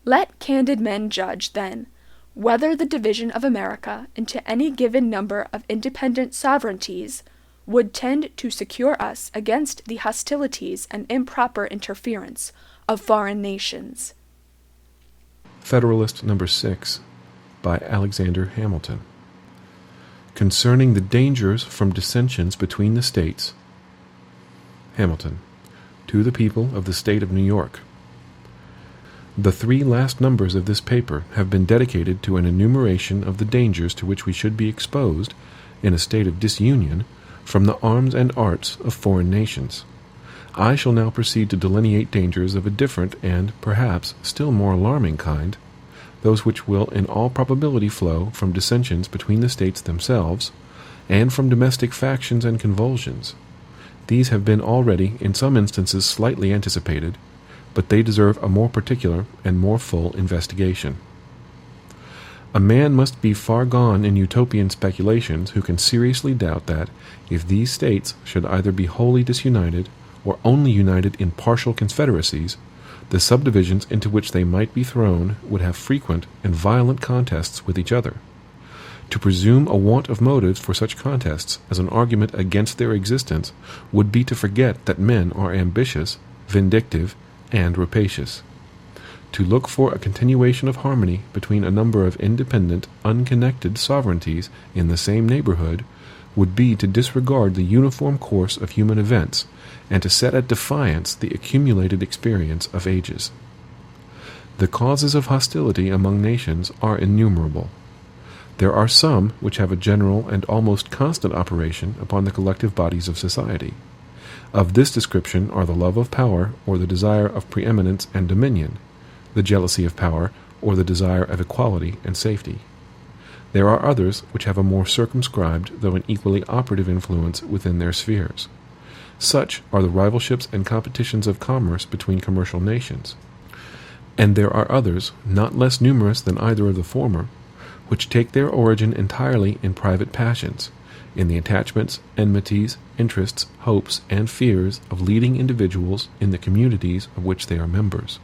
Let candid men judge, then, whether the division of America into any given number of independent sovereignties would tend to secure us against the hostilities and improper interference of foreign nations. Federalist No. 6, by Alexander Hamilton. Concerning the dangers from dissensions between the states. Hamilton, to the people of the state of New York. The 3 last numbers of this paper have been dedicated to an enumeration of the dangers to which we should be exposed, in a state of disunion, from the arms and arts of foreign nations. I shall now proceed to delineate dangers of a different and, perhaps, still more alarming kind, those which will in all probability flow from dissensions between the states themselves, and from domestic factions and convulsions. These have been already, in some instances, slightly anticipated, but they deserve a more particular and more full investigation. A man must be far gone in utopian speculations who can seriously doubt that, if these states should either be wholly disunited or only united in partial confederacies, the subdivisions into which they might be thrown would have frequent and violent contests with each other. To presume a want of motives for such contests as an argument against their existence would be to forget that men are ambitious, vindictive, and rapacious. To look for a continuation of harmony between a number of independent, unconnected sovereignties in the same neighborhood would be to disregard the uniform course of human events, and to set at defiance the accumulated experience of ages. The causes of hostility among nations are innumerable. There are some which have a general and almost constant operation upon the collective bodies of society. Of this description are the love of power, or the desire of preeminence and dominion, the jealousy of power, or the desire of equality and safety. There are others which have a more circumscribed, though an equally operative influence within their spheres. Such are the rivalships and competitions of commerce between commercial nations. And there are others, not less numerous than either of the former, which take their origin entirely in private passions, in the attachments, enmities, interests, hopes, and fears of leading individuals in the communities of which they are members.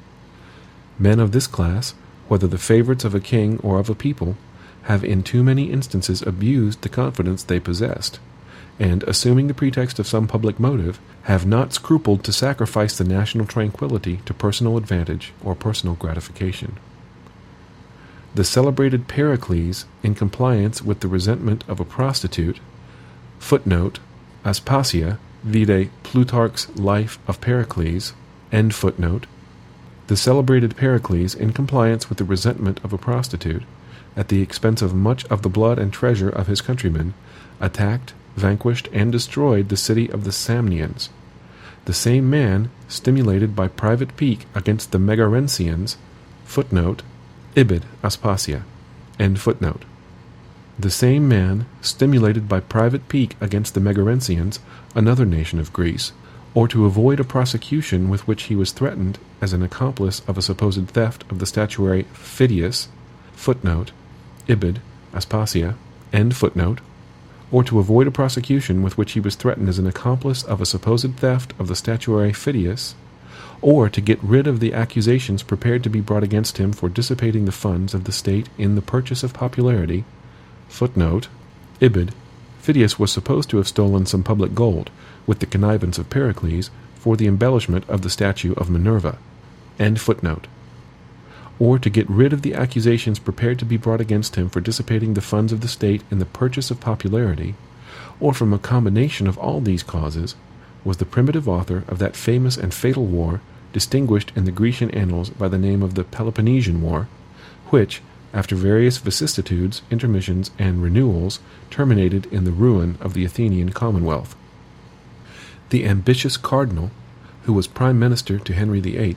Men of this class, whether the favorites of a king or of a people, have in too many instances abused the confidence they possessed, and, assuming the pretext of some public motive, have not scrupled to sacrifice the national tranquillity to personal advantage or personal gratification. The celebrated Pericles, in compliance with the resentment of a prostitute, footnote, Aspasia, vide Plutarch's Life of Pericles, end footnote. The celebrated Pericles, in compliance with the resentment of a prostitute, at the expense of much of the blood and treasure of his countrymen, attacked, vanquished, and destroyed the city of the Samnians. The same man, stimulated by private pique against the Megarensians, footnote, Ibid Aspasia, end footnote. The same man, stimulated by private pique against the Megarensians, another nation of Greece, or to avoid a prosecution with which he was threatened as an accomplice of a supposed theft of the statuary Phidias, footnote, Ibid Aspasia, end footnote, or to avoid a prosecution with which he was threatened as an accomplice of a supposed theft of the statuary Phidias, or to get rid of the accusations prepared to be brought against him for dissipating the funds of the state in the purchase of popularity, footnote, Ibid, Phidias was supposed to have stolen some public gold, with the connivance of Pericles, for the embellishment of the statue of Minerva, end footnote, or to get rid of the accusations prepared to be brought against him for dissipating the funds of the state in the purchase of popularity, or from a combination of all these causes, was the primitive author of that famous and fatal war, distinguished in the Grecian annals by the name of the Peloponnesian War, which, after various vicissitudes, intermissions, and renewals, terminated in the ruin of the Athenian commonwealth. The ambitious cardinal, who was prime minister to Henry VIII,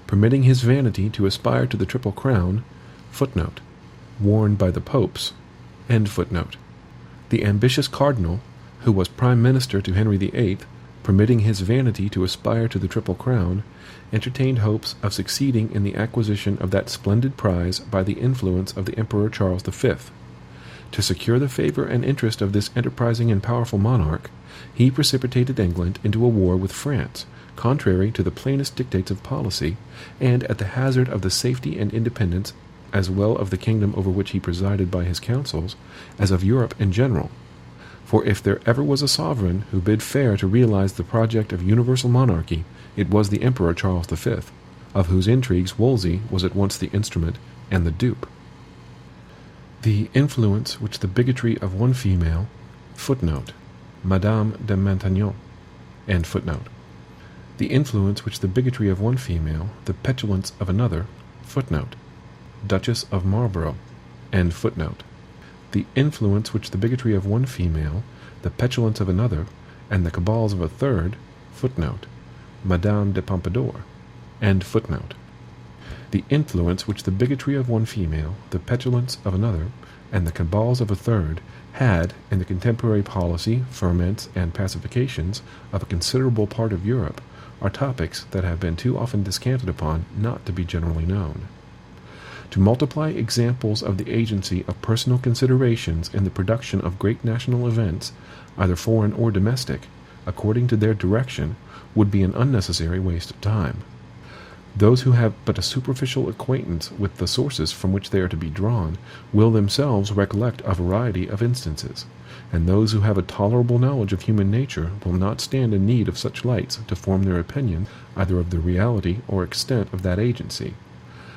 permitting his vanity to aspire to the triple crown, footnote, worn by the popes, end footnote. The ambitious cardinal, who was prime minister to Henry VIII, permitting his vanity to aspire to the triple crown, entertained hopes of succeeding in the acquisition of that splendid prize by the influence of the Emperor Charles V. To secure the favor and interest of this enterprising and powerful monarch, he precipitated England into a war with France, contrary to the plainest dictates of policy, and at the hazard of the safety and independence as well of the kingdom over which he presided by his counsels, as of Europe in general. For if there ever was a sovereign who bid fair to realize the project of universal monarchy, it was the Emperor Charles V, of whose intrigues Wolsey was at once the instrument and the dupe. The influence which the bigotry of one female, footnote, Madame de Maintenon, end footnote. The influence which the bigotry of one female, the petulance of another, footnote, Duchess of Marlborough, end footnote. The influence which the bigotry of one female, the petulance of another, and the cabals of a third, footnote, Madame de Pompadour, end footnote. The influence which the bigotry of one female, the petulance of another, and the cabals of a third had in the contemporary policy, ferments, and pacifications of a considerable part of Europe are topics that have been too often descanted upon not to be generally known. To multiply examples of the agency of personal considerations in the production of great national events, either foreign or domestic, according to their direction, would be an unnecessary waste of time. Those who have but a superficial acquaintance with the sources from which they are to be drawn will themselves recollect a variety of instances, and those who have a tolerable knowledge of human nature will not stand in need of such lights to form their opinion either of the reality or extent of that agency.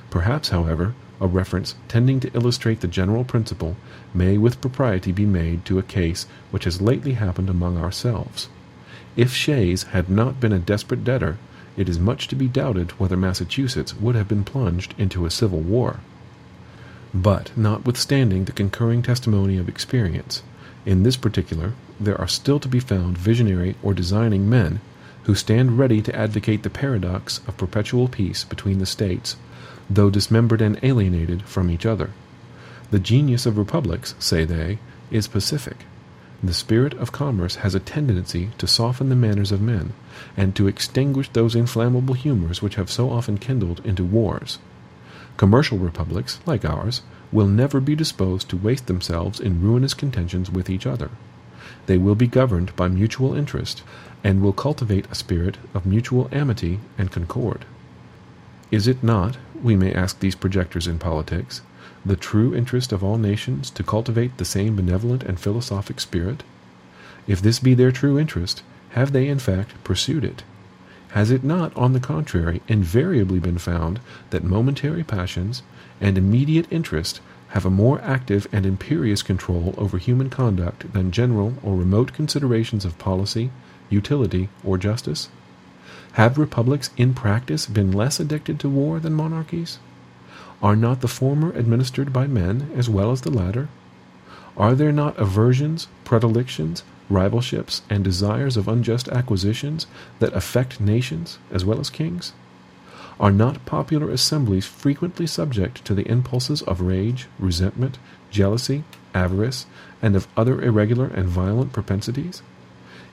Perhaps, however, a reference tending to illustrate the general principle may with propriety be made to a case which has lately happened among ourselves. If Shays had not been a desperate debtor, it is much to be doubted whether Massachusetts would have been plunged into a civil war. But, notwithstanding the concurring testimony of experience, in this particular there are still to be found visionary or designing men who stand ready to advocate the paradox of perpetual peace between the states, though dismembered and alienated from each other. The genius of republics, say they, is pacific. The spirit of commerce has a tendency to soften the manners of men, and to extinguish those inflammable humors which have so often kindled into wars. Commercial republics, like ours, will never be disposed to waste themselves in ruinous contentions with each other. They will be governed by mutual interest, and will cultivate a spirit of mutual amity and concord. Is it not, we may ask these projectors in politics, the true interest of all nations to cultivate the same benevolent and philosophic spirit? If this be their true interest, have they in fact pursued it? Has it not, on the contrary, invariably been found that momentary passions and immediate interest have a more active and imperious control over human conduct than general or remote considerations of policy, utility, or justice? Have republics in practice been less addicted to war than monarchies? Are not the former administered by men as well as the latter? Are there not aversions, predilections, rivalships, and desires of unjust acquisitions that affect nations as well as kings? Are not popular assemblies frequently subject to the impulses of rage, resentment, jealousy, avarice, and of other irregular and violent propensities?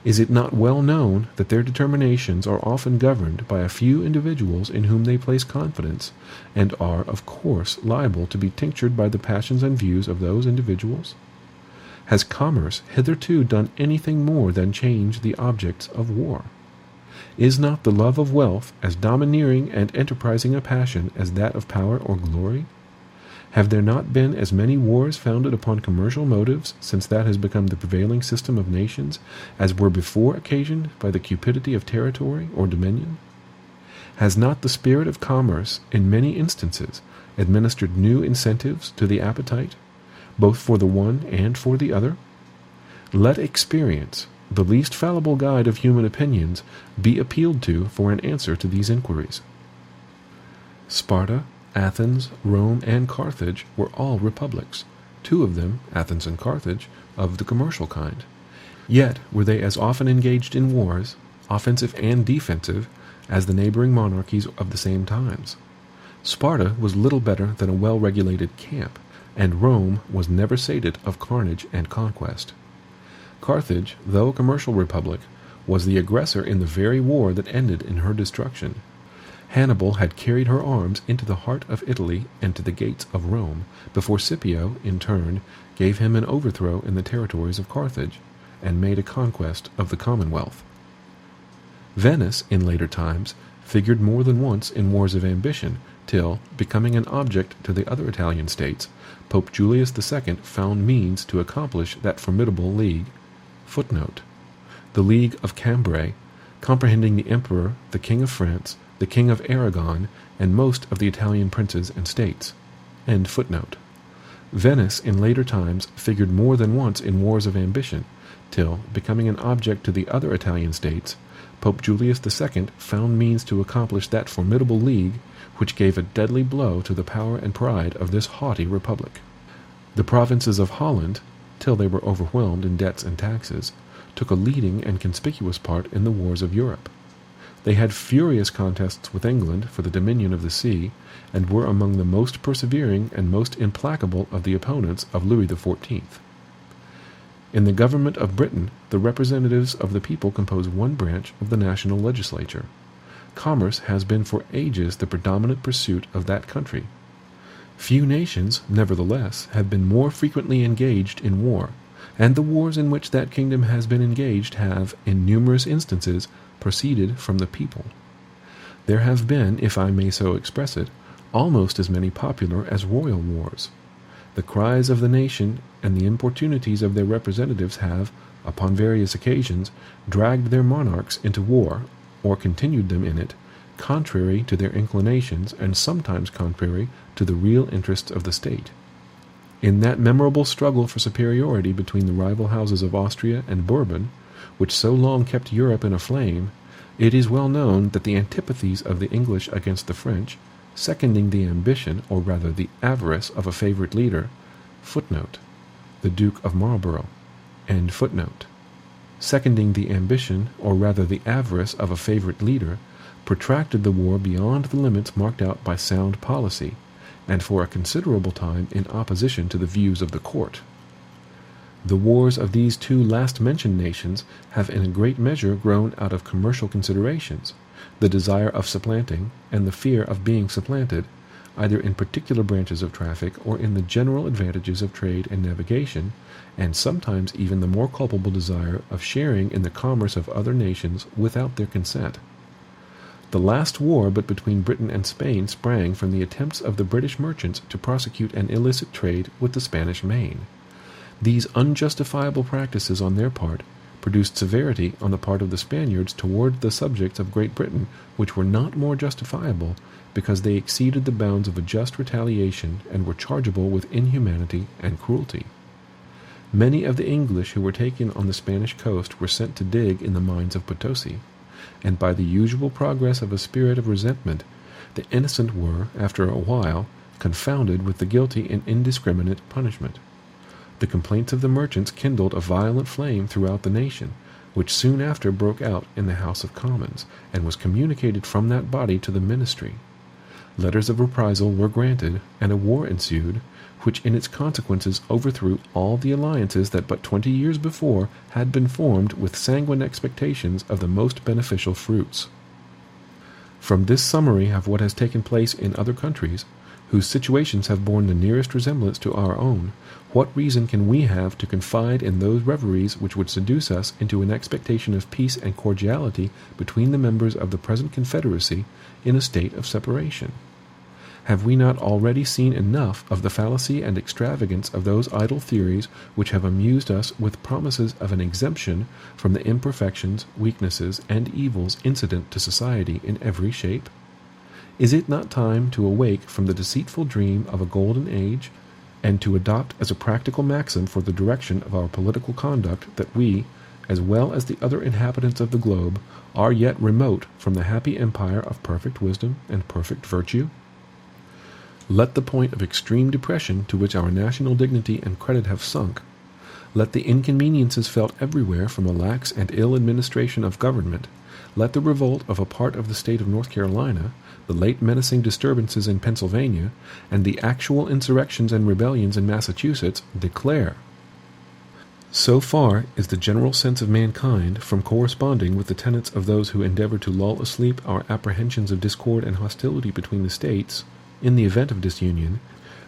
Is it not well known that their determinations are often governed by a few individuals in whom they place confidence, and are, of course, liable to be tinctured by the passions and views of those individuals? Has commerce hitherto done anything more than change the objects of war? Is not the love of wealth as domineering and enterprising a passion as that of power or glory? Have there not been as many wars founded upon commercial motives since that has become the prevailing system of nations as were before occasioned by the cupidity of territory or dominion? Has not the spirit of commerce in many instances administered new incentives to the appetite, both for the one and for the other? Let experience, the least fallible guide of human opinions, be appealed to for an answer to these inquiries. Sparta, Athens, Rome, and Carthage were all republics, two of them, Athens and Carthage, of the commercial kind. Yet were they as often engaged in wars, offensive and defensive, as the neighboring monarchies of the same times. Sparta was little better than a well-regulated camp, and Rome was never sated of carnage and conquest. Carthage, though a commercial republic, was the aggressor in the very war that ended in her destruction. Hannibal had carried her arms into the heart of Italy and to the gates of Rome, before Scipio, in turn, gave him an overthrow in the territories of Carthage, and made a conquest of the Commonwealth. Venice, in later times, figured more than once in wars of ambition, till, becoming an object to the other Italian states, Pope Julius II found means to accomplish that formidable league. Footnote: the League of Cambrai, comprehending the Emperor, the King of France, the King of Aragon, and most of the Italian princes and states. End footnote. Venice in later times figured more than once in wars of ambition, till, becoming an object to the other Italian states, Pope Julius II found means to accomplish that formidable league which gave a deadly blow to the power and pride of this haughty republic. The provinces of Holland, till they were overwhelmed in debts and taxes, took a leading and conspicuous part in the wars of Europe. They had furious contests with England for the dominion of the sea, and were among the most persevering and most implacable of the opponents of Louis XIV. In the government of Britain, the representatives of the people compose one branch of the national legislature. Commerce has been for ages the predominant pursuit of that country. Few nations, nevertheless, have been more frequently engaged in war, and the wars in which that kingdom has been engaged have, in numerous instances, proceeded from the people. There have been, if I may so express it, almost as many popular as royal wars. The cries of the nation and the importunities of their representatives have, upon various occasions, dragged their monarchs into war, or continued them in it, contrary to their inclinations and sometimes contrary to the real interests of the state. In that memorable struggle for superiority between the rival houses of Austria and Bourbon, which so long kept Europe in a flame, it is well known that the antipathies of the English against the French, seconding the ambition, or rather the avarice, of a favorite leader, footnote, the Duke of Marlborough, end footnote, seconding the ambition, or rather the avarice, of a favorite leader, protracted the war beyond the limits marked out by sound policy, and for a considerable time in opposition to the views of the court. The wars of these two last-mentioned nations have in a great measure grown out of commercial considerations, the desire of supplanting, and the fear of being supplanted, either in particular branches of traffic or in the general advantages of trade and navigation, and sometimes even the more culpable desire of sharing in the commerce of other nations without their consent. The last war but between Britain and Spain sprang from the attempts of the British merchants to prosecute an illicit trade with the Spanish Main. These unjustifiable practices on their part produced severity on the part of the Spaniards toward the subjects of Great Britain, which were not more justifiable, because they exceeded the bounds of a just retaliation and were chargeable with inhumanity and cruelty. Many of the English who were taken on the Spanish coast were sent to dig in the mines of Potosi, and by the usual progress of a spirit of resentment, the innocent were, after a while, confounded with the guilty in indiscriminate punishment. The complaints of the merchants kindled a violent flame throughout the nation, which soon after broke out in the House of Commons, and was communicated from that body to the ministry. Letters of reprisal were granted, and a war ensued, which in its consequences overthrew all the alliances that but 20 years before had been formed with sanguine expectations of the most beneficial fruits. From this summary of what has taken place in other countries, whose situations have borne the nearest resemblance to our own, what reason can we have to confide in those reveries which would seduce us into an expectation of peace and cordiality between the members of the present Confederacy in a state of separation? Have we not already seen enough of the fallacy and extravagance of those idle theories which have amused us with promises of an exemption from the imperfections, weaknesses, and evils incident to society in every shape? Is it not time to awake from the deceitful dream of a golden age, and to adopt as a practical maxim for the direction of our political conduct that we, as well as the other inhabitants of the globe, are yet remote from the happy empire of perfect wisdom and perfect virtue? Let the point of extreme depression to which our national dignity and credit have sunk, let the inconveniences felt everywhere from a lax and ill administration of government, let the revolt of a part of the state of North Carolina, the late menacing disturbances in Pennsylvania, and the actual insurrections and rebellions in Massachusetts declare. So far is the general sense of mankind from corresponding with the tenets of those who endeavor to lull asleep our apprehensions of discord and hostility between the states, in the event of disunion,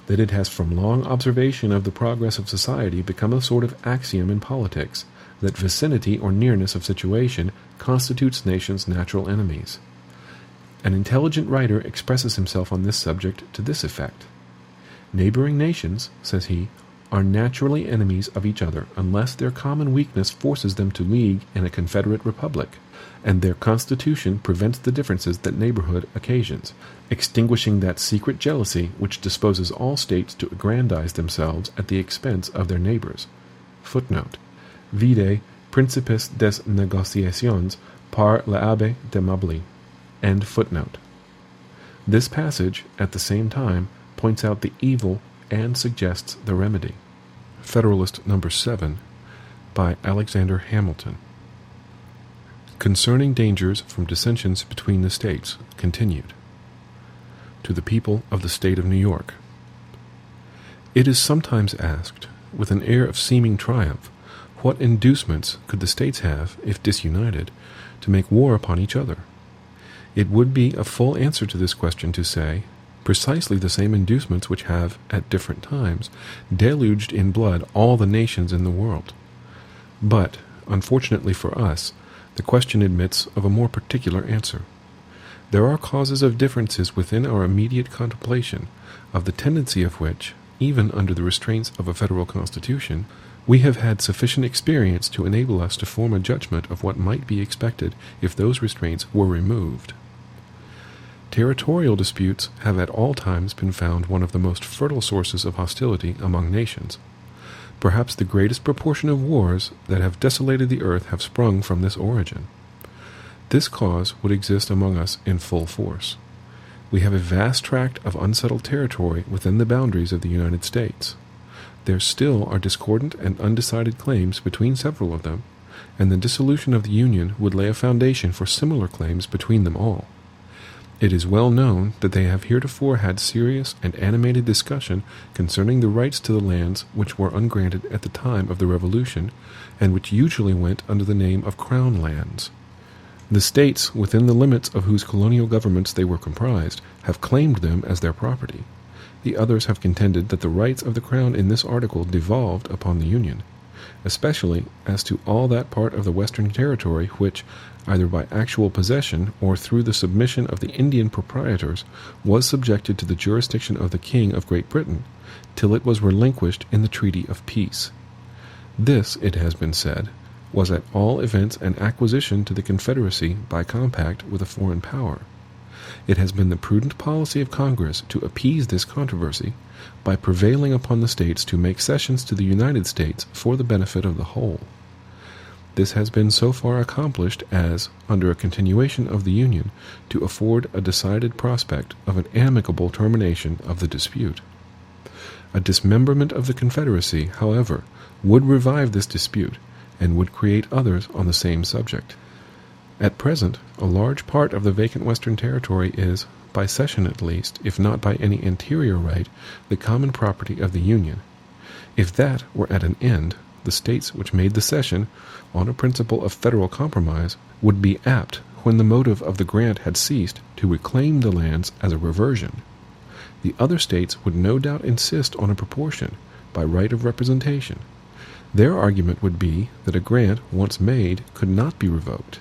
that it has from long observation of the progress of society become a sort of axiom in politics, that vicinity or nearness of situation constitutes nations' natural enemies. An intelligent writer expresses himself on this subject to this effect: "Neighboring nations," says he, "are naturally enemies of each other unless their common weakness forces them to league in a confederate republic, and their constitution prevents the differences that neighborhood occasions, extinguishing that secret jealousy which disposes all states to aggrandize themselves at the expense of their neighbors. Footnote: Vide Principis des Negociations par l'Abbé de Mably. End footnote. This passage, at the same time, points out the evil and suggests the remedy. Federalist number 7, by Alexander Hamilton. Concerning dangers from dissensions between the states, continued. To the people of the state of New York. It is sometimes asked, with an air of seeming triumph, what inducements could the states have, if disunited, to make war upon each other? It would be a full answer to this question to say, precisely the same inducements which have, at different times, deluged in blood all the nations in the world. But, unfortunately for us, the question admits of a more particular answer. There are causes of differences within our immediate contemplation, of the tendency of which, even under the restraints of a federal constitution, we have had sufficient experience to enable us to form a judgment of what might be expected if those restraints were removed. Territorial disputes have at all times been found one of the most fertile sources of hostility among nations. Perhaps the greatest proportion of wars that have desolated the earth have sprung from this origin. This cause would exist among us in full force. We have a vast tract of unsettled territory within the boundaries of the United States. There still are discordant and undecided claims between several of them, and the dissolution of the Union would lay a foundation for similar claims between them all. It is well known that they have heretofore had serious and animated discussion concerning the rights to the lands which were ungranted at the time of the Revolution, and which usually went under the name of Crown lands. The states, within the limits of whose colonial governments they were comprised, have claimed them as their property. The others have contended that the rights of the Crown in this article devolved upon the Union, especially as to all that part of the Western Territory which, either by actual possession or through the submission of the Indian proprietors, was subjected to the jurisdiction of the King of Great Britain, till it was relinquished in the treaty of peace. This, it has been said, was at all events an acquisition to the Confederacy by compact with a foreign power. It has been the prudent policy of Congress to appease this controversy by prevailing upon the states to make cessions to the United States for the benefit of the whole. This has been so far accomplished as, under a continuation of the Union, to afford a decided prospect of an amicable termination of the dispute. A dismemberment of the Confederacy, however, would revive this dispute, and would create others on the same subject. At present, a large part of the vacant Western Territory is, by cession at least, if not by any anterior right, the common property of the Union. If that were at an end, the states which made the cession, on a principle of federal compromise, would be apt, when the motive of the grant had ceased, to reclaim the lands as a reversion. The other states would no doubt insist on a proportion, by right of representation. Their argument would be that a grant once made could not be revoked,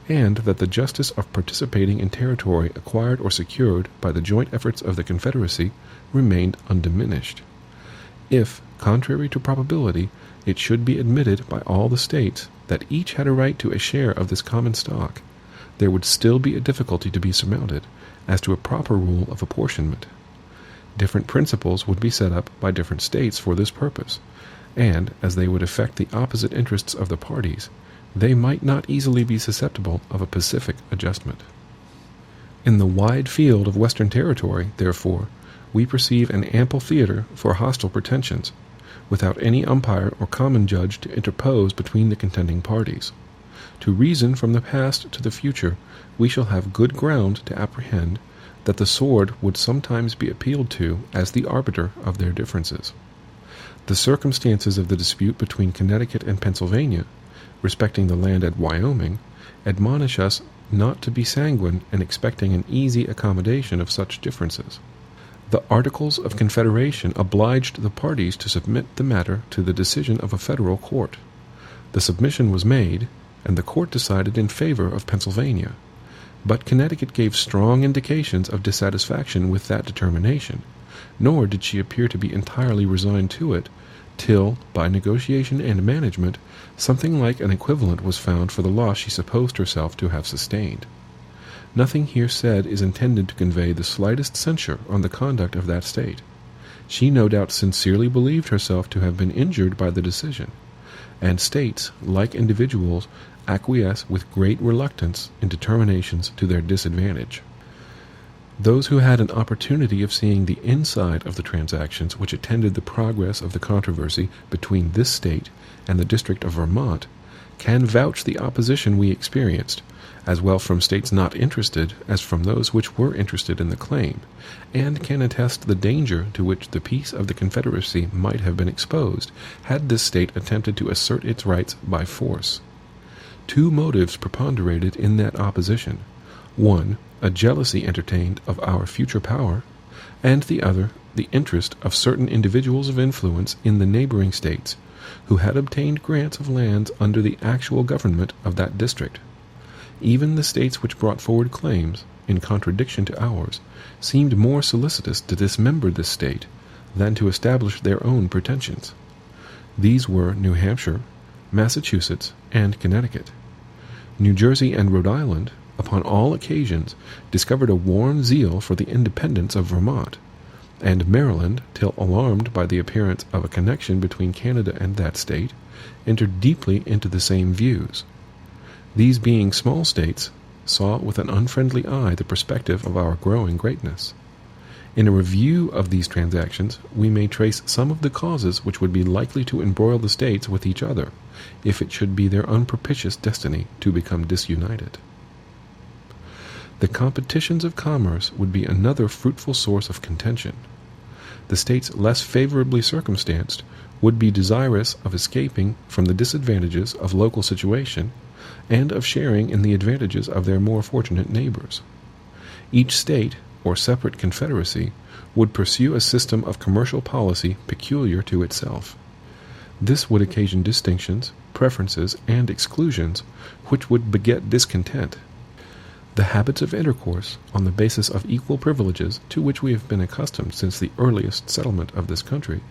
and that the justice of participating in territory acquired or secured by the joint efforts of the Confederacy remained undiminished. If, contrary to probability, it should be admitted by all the states that each had a right to a share of this common stock, there would still be a difficulty to be surmounted as to a proper rule of apportionment. Different principles would be set up by different states for this purpose, and, as they would affect the opposite interests of the parties, they might not easily be susceptible of a pacific adjustment. In the wide field of Western Territory, therefore, we perceive an ample theater for hostile pretensions, without any umpire or common judge to interpose between the contending parties. To reason from the past to the future, we shall have good ground to apprehend that the sword would sometimes be appealed to as the arbiter of their differences. The circumstances of the dispute between Connecticut and Pennsylvania, respecting the land at Wyoming, admonish us not to be sanguine in expecting an easy accommodation of such differences. The Articles of Confederation obliged the parties to submit the matter to the decision of a federal court. The submission was made, and the court decided in favor of Pennsylvania. But Connecticut gave strong indications of dissatisfaction with that determination, nor did she appear to be entirely resigned to it, till, by negotiation and management, something like an equivalent was found for the loss she supposed herself to have sustained. Nothing here said is intended to convey the slightest censure on the conduct of that state. She no doubt sincerely believed herself to have been injured by the decision, and states, like individuals, acquiesce with great reluctance in determinations to their disadvantage. Those who had an opportunity of seeing the inside of the transactions which attended the progress of the controversy between this state and the District of Vermont can vouch the opposition we experienced, as well from states not interested as from those which were interested in the claim, and can attest the danger to which the peace of the Confederacy might have been exposed had this state attempted to assert its rights by force. Two motives preponderated in that opposition: one, a jealousy entertained of our future power, and the other, the interest of certain individuals of influence in the neighboring states, who had obtained grants of lands under the actual government of that district. Even the states which brought forward claims, in contradiction to ours, seemed more solicitous to dismember this state than to establish their own pretensions. These were New Hampshire, Massachusetts, and Connecticut. New Jersey and Rhode Island, upon all occasions, discovered a warm zeal for the independence of Vermont, and Maryland, till alarmed by the appearance of a connection between Canada and that state, entered deeply into the same views. These, being small states, saw with an unfriendly eye the perspective of our growing greatness. In a review of these transactions, we may trace some of the causes which would be likely to embroil the states with each other, if it should be their unpropitious destiny to become disunited. The competitions of commerce would be another fruitful source of contention. The states less favorably circumstanced would be desirous of escaping from the disadvantages of local situation and of sharing in the advantages of their more fortunate neighbors. Each state, or separate confederacy, would pursue a system of commercial policy peculiar to itself. This would occasion distinctions, preferences, and exclusions, which would beget discontent. The habits of intercourse, on the basis of equal privileges to which we have been accustomed since the earliest settlement of this country,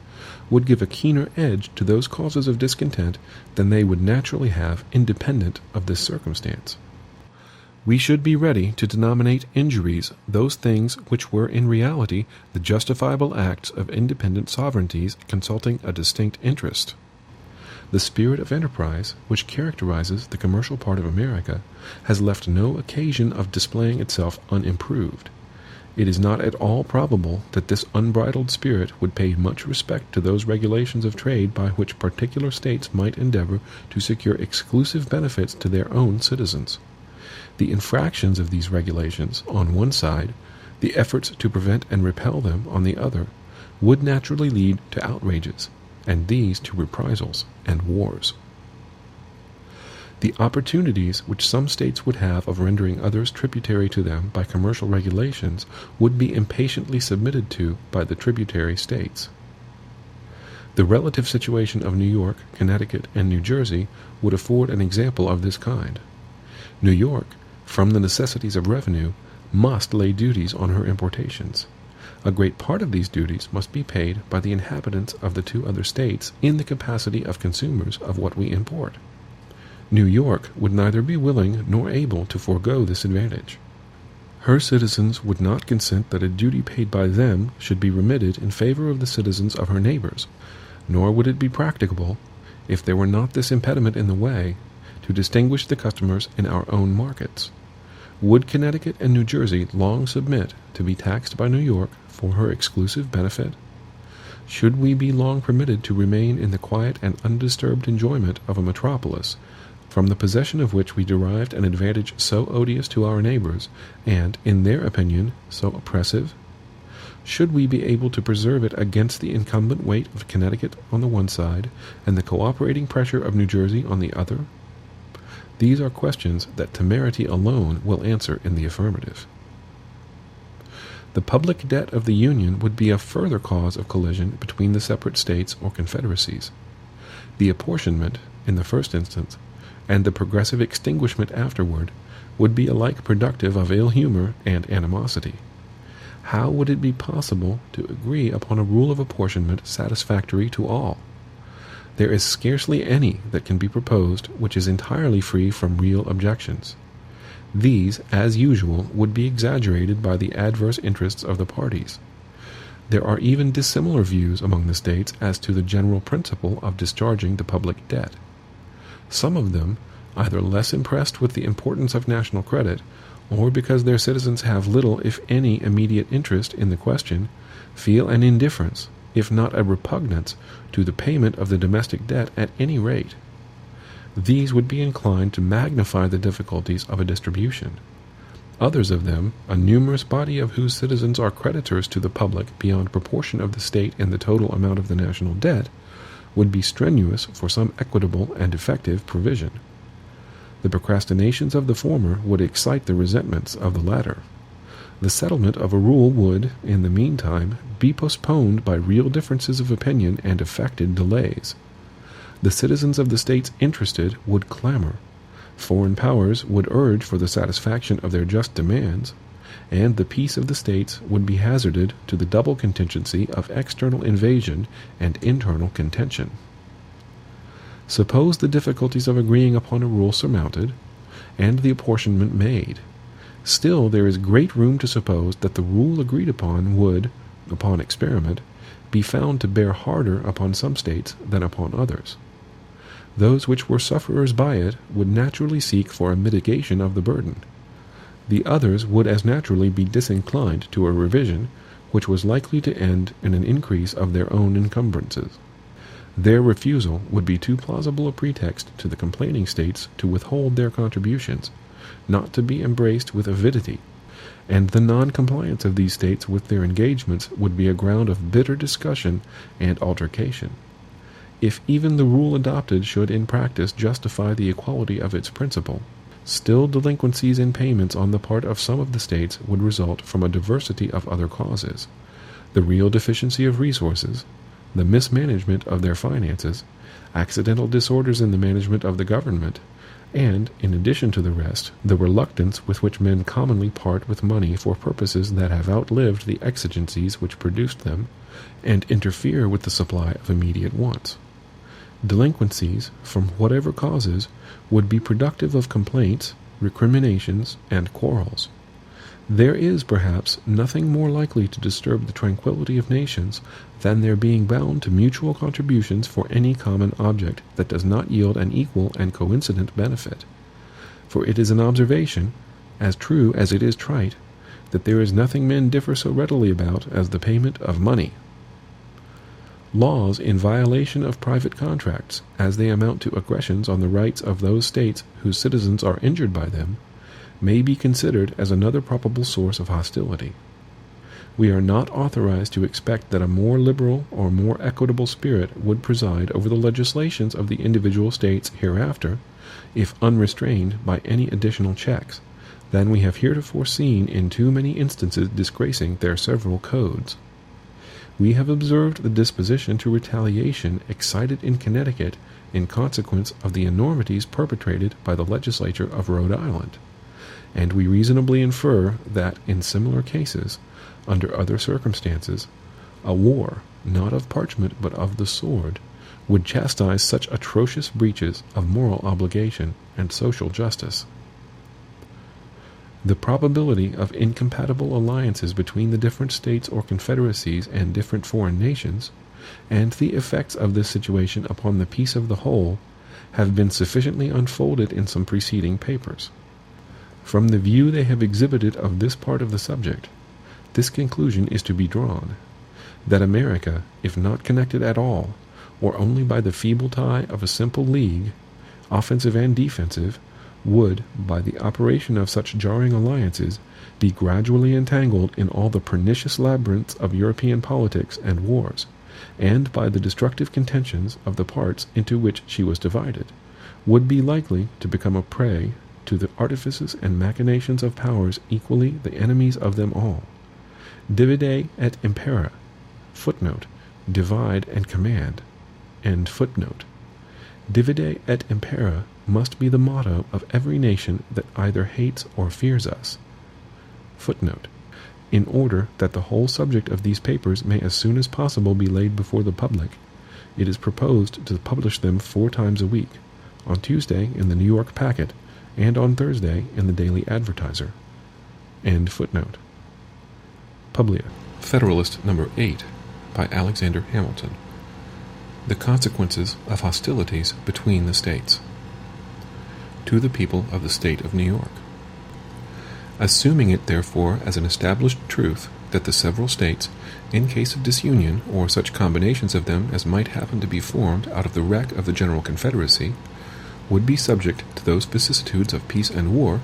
would give a keener edge to those causes of discontent than they would naturally have independent of this circumstance. We should be ready to denominate injuries those things which were in reality the justifiable acts of independent sovereignties consulting a distinct interest. The spirit of enterprise, which characterizes the commercial part of America, has left no occasion of displaying itself unimproved. It is not at all probable that this unbridled spirit would pay much respect to those regulations of trade by which particular states might endeavor to secure exclusive benefits to their own citizens. The infractions of these regulations, on one side, the efforts to prevent and repel them on the other, would naturally lead to outrages, and these to reprisals and wars. The opportunities which some states would have of rendering others tributary to them by commercial regulations would be impatiently submitted to by the tributary states. The relative situation of New York, Connecticut, and New Jersey would afford an example of this kind. New York, from the necessities of revenue, must lay duties on her importations. A great part of these duties must be paid by the inhabitants of the two other states in the capacity of consumers of what we import. New York would neither be willing nor able to forego this advantage. Her citizens would not consent that a duty paid by them should be remitted in favor of the citizens of her neighbors, nor would it be practicable, if there were not this impediment in the way, to distinguish the customers in our own markets. Would Connecticut and New Jersey long submit to be taxed by New York for her exclusive benefit? Should we be long permitted to remain in the quiet and undisturbed enjoyment of a metropolis, from the possession of which we derived an advantage so odious to our neighbors, and, in their opinion, so oppressive? Should we be able to preserve it against the incumbent weight of Connecticut on the one side, and the cooperating pressure of New Jersey on the other? These are questions that temerity alone will answer in the affirmative. The public debt of the Union would be a further cause of collision between the separate states or confederacies. The apportionment, in the first instance, and the progressive extinguishment afterward, would be alike productive of ill humor and animosity. How would it be possible to agree upon a rule of apportionment satisfactory to all? there is scarcely any that can be proposed which is entirely free from real objections. These, as usual, would be exaggerated by the adverse interests of the parties. There are even dissimilar views among the states as to the general principle of discharging the public debt. Some of them, either less impressed with the importance of national credit, or because their citizens have little, if any, immediate interest in the question, feel an indifference, if not a repugnance, to the payment of the domestic debt at any rate. These would be inclined to magnify the difficulties of a distribution. Others of them, a numerous body of whose citizens are creditors to the public beyond proportion of the state in the total amount of the national debt, would be strenuous for some equitable and effective provision. The procrastinations of the former would excite the resentments of the latter. The settlement of a rule would, in the meantime, be postponed by real differences of opinion and affected delays. The citizens of the states interested would clamor. Foreign powers would urge for the satisfaction of their just demands, and the peace of the states would be hazarded to the double contingency of external invasion and internal contention. Suppose the difficulties of agreeing upon a rule surmounted, and the apportionment made. Still there is great room to suppose that the rule agreed upon would, upon experiment, be found to bear harder upon some states than upon others. Those which were sufferers by it would naturally seek for a mitigation of the burden. The others would as naturally be disinclined to a revision which was likely to end in an increase of their own encumbrances. Their refusal would be too plausible a pretext to the complaining states to withhold their contributions, not to be embraced with avidity, and the non-compliance of these states with their engagements would be a ground of bitter discussion and altercation. If even the rule adopted should in practice justify the equality of its principle, still delinquencies in payments on the part of some of the states would result from a diversity of other causes: the real deficiency of resources, the mismanagement of their finances, accidental disorders in the management of the government, and, in addition to the rest, the reluctance with which men commonly part with money for purposes that have outlived the exigencies which produced them, and interfere with the supply of immediate wants. Delinquencies, from whatever causes, would be productive of complaints, recriminations, and quarrels. There is, perhaps, nothing more likely to disturb the tranquillity of nations than their being bound to mutual contributions for any common object that does not yield an equal and coincident benefit. For it is an observation, as true as it is trite, that there is nothing men differ so readily about as the payment of money. Laws in violation of private contracts, as they amount to aggressions on the rights of those states whose citizens are injured by them, may be considered as another probable source of hostility. We are not authorized to expect that a more liberal or more equitable spirit would preside over the legislations of the individual states hereafter, if unrestrained by any additional checks, than we have heretofore seen in too many instances disgracing their several codes. We have observed the disposition to retaliation excited in Connecticut in consequence of the enormities perpetrated by the legislature of Rhode Island, and we reasonably infer that in similar cases, under other circumstances, a war, not of parchment but of the sword, would chastise such atrocious breaches of moral obligation and social justice. The probability of incompatible alliances between the different states or confederacies and different foreign nations, and the effects of this situation upon the peace of the whole, have been sufficiently unfolded in some preceding papers. From the view they have exhibited of this part of the subject, this conclusion is to be drawn, that America, if not connected at all, or only by the feeble tie of a simple league, offensive and defensive, would, by the operation of such jarring alliances, be gradually entangled in all the pernicious labyrinths of European politics and wars, and by the destructive contentions of the parts into which she was divided, would be likely to become a prey to the artifices and machinations of powers equally the enemies of them all. Divide et impera, footnote, divide and command, end footnote. Divide et impera must be the motto of every nation that either hates or fears us. Footnote. In order that the whole subject of these papers may as soon as possible be laid before the public, it is proposed to publish them 4 times a week, on Tuesday in the New York Packet, and on Thursday in the Daily Advertiser. End footnote. Publia. Federalist number 8, by Alexander Hamilton. The Consequences of Hostilities Between the States. To the People of the State of New York. Assuming it, therefore, as an established truth that the several states, in case of disunion, or such combinations of them as might happen to be formed out of the wreck of the general Confederacy, would be subject to those vicissitudes of peace and war,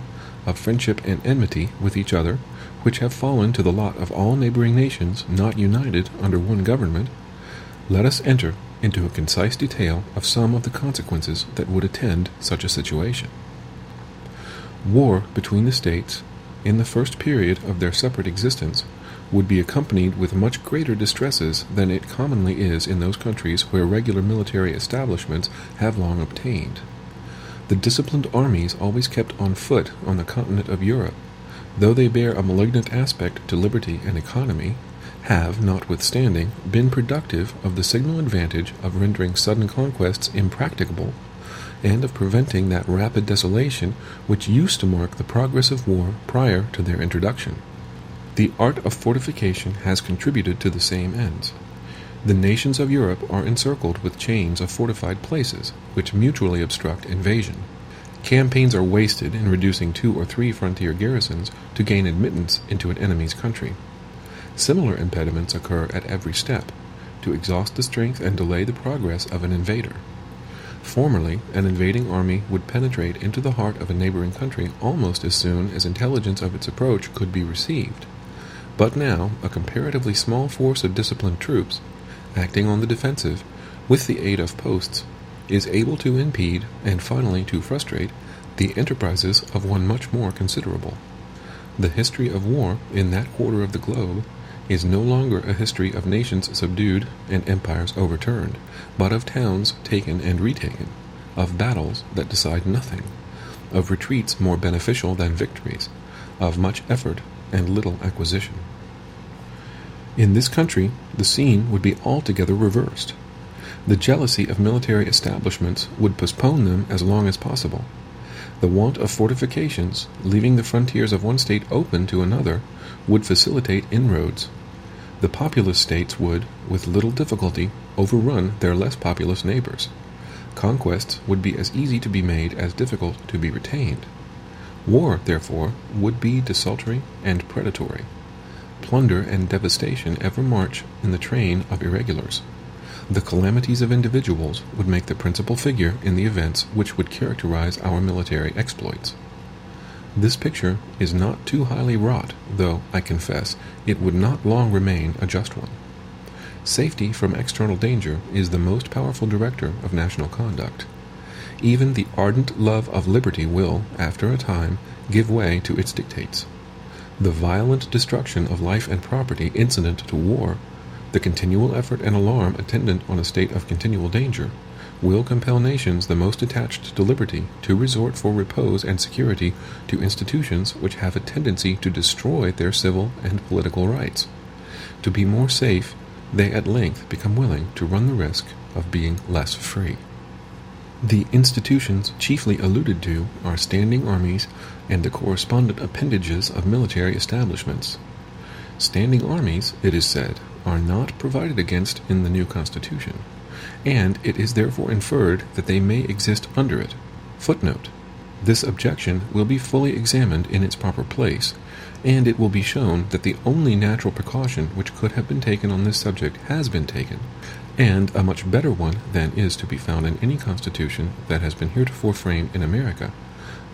of friendship and enmity with each other, which have fallen to the lot of all neighboring nations not united under one government, let us enter into a concise detail of some of the consequences that would attend such a situation. War between the states, in the first period of their separate existence, would be accompanied with much greater distresses than it commonly is in those countries where regular military establishments have long obtained. The disciplined armies always kept on foot on the continent of Europe, though they bear a malignant aspect to liberty and economy, have, notwithstanding, been productive of the signal advantage of rendering sudden conquests impracticable, and of preventing that rapid desolation which used to mark the progress of war prior to their introduction. The art of fortification has contributed to the same ends. The nations of Europe are encircled with chains of fortified places, which mutually obstruct invasion. Campaigns are wasted in reducing 2 or 3 frontier garrisons to gain admittance into an enemy's country. Similar impediments occur at every step, to exhaust the strength and delay the progress of an invader. Formerly, an invading army would penetrate into the heart of a neighboring country almost as soon as intelligence of its approach could be received. But now, a comparatively small force of disciplined troops, acting on the defensive, with the aid of posts, is able to impede, and finally to frustrate, the enterprises of one much more considerable. The history of war in that quarter of the globe is no longer a history of nations subdued and empires overturned, but of towns taken and retaken, of battles that decide nothing, of retreats more beneficial than victories, of much effort and little acquisition. In this country, the scene would be altogether reversed. The jealousy of military establishments would postpone them as long as possible. The want of fortifications, leaving the frontiers of one state open to another, would facilitate inroads. The populous states would, with little difficulty, overrun their less populous neighbors. Conquests would be as easy to be made as difficult to be retained. War, therefore, would be desultory and predatory. Plunder and devastation ever march in the train of irregulars. The calamities of individuals would make the principal figure in the events which would characterize our military exploits. This picture is not too highly wrought, though, I confess, it would not long remain a just one. Safety from external danger is the most powerful director of national conduct. Even the ardent love of liberty will, after a time, give way to its dictates. The violent destruction of life and property incident to war, the continual effort and alarm attendant on a state of continual danger, will compel nations the most attached to liberty to resort for repose and security to institutions which have a tendency to destroy their civil and political rights. To be more safe, they at length become willing to run the risk of being less free. The institutions chiefly alluded to are standing armies and the correspondent appendages of military establishments. Standing armies, it is said, are not provided against in the new Constitution, and it is therefore inferred that they may exist under it. Footnote. This objection will be fully examined in its proper place, and it will be shown that the only natural precaution which could have been taken on this subject has been taken, and a much better one than is to be found in any constitution that has been heretofore framed in America,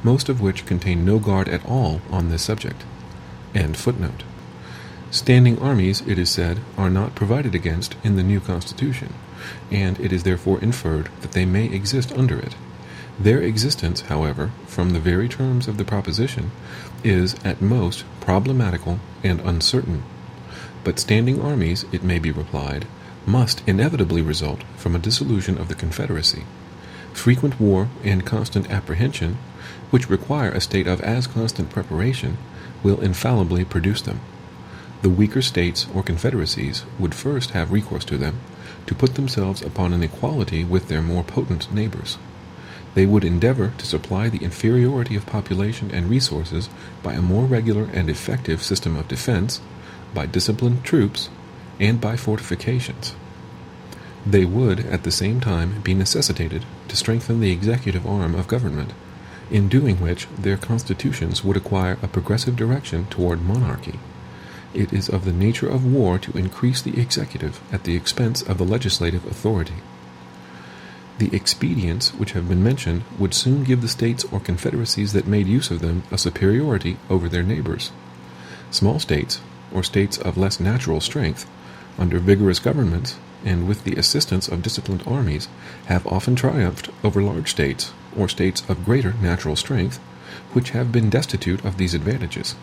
most of which contain no guard at all on this subject. End footnote. Standing armies, it is said, are not provided against in the new Constitution, and it is therefore inferred that they may exist under it. Their existence, however, from the very terms of the proposition, is at most problematical and uncertain. But standing armies, it may be replied, must inevitably result from a dissolution of the Confederacy. Frequent war and constant apprehension, which require a state of as constant preparation, will infallibly produce them. The weaker states or confederacies would first have recourse to them to put themselves upon an equality with their more potent neighbors. They would endeavor to supply the inferiority of population and resources by a more regular and effective system of defense, by disciplined troops, and by fortifications. They would, at the same time, be necessitated to strengthen the executive arm of government, in doing which their constitutions would acquire a progressive direction toward monarchy. It is of the nature of war to increase the executive at the expense of the legislative authority. The expedients which have been mentioned would soon give the states or confederacies that made use of them a superiority over their neighbors. Small states, or states of less natural strength, under vigorous governments, and with the assistance of disciplined armies, have often triumphed over large states, or states of greater natural strength, which have been destitute of these advantages.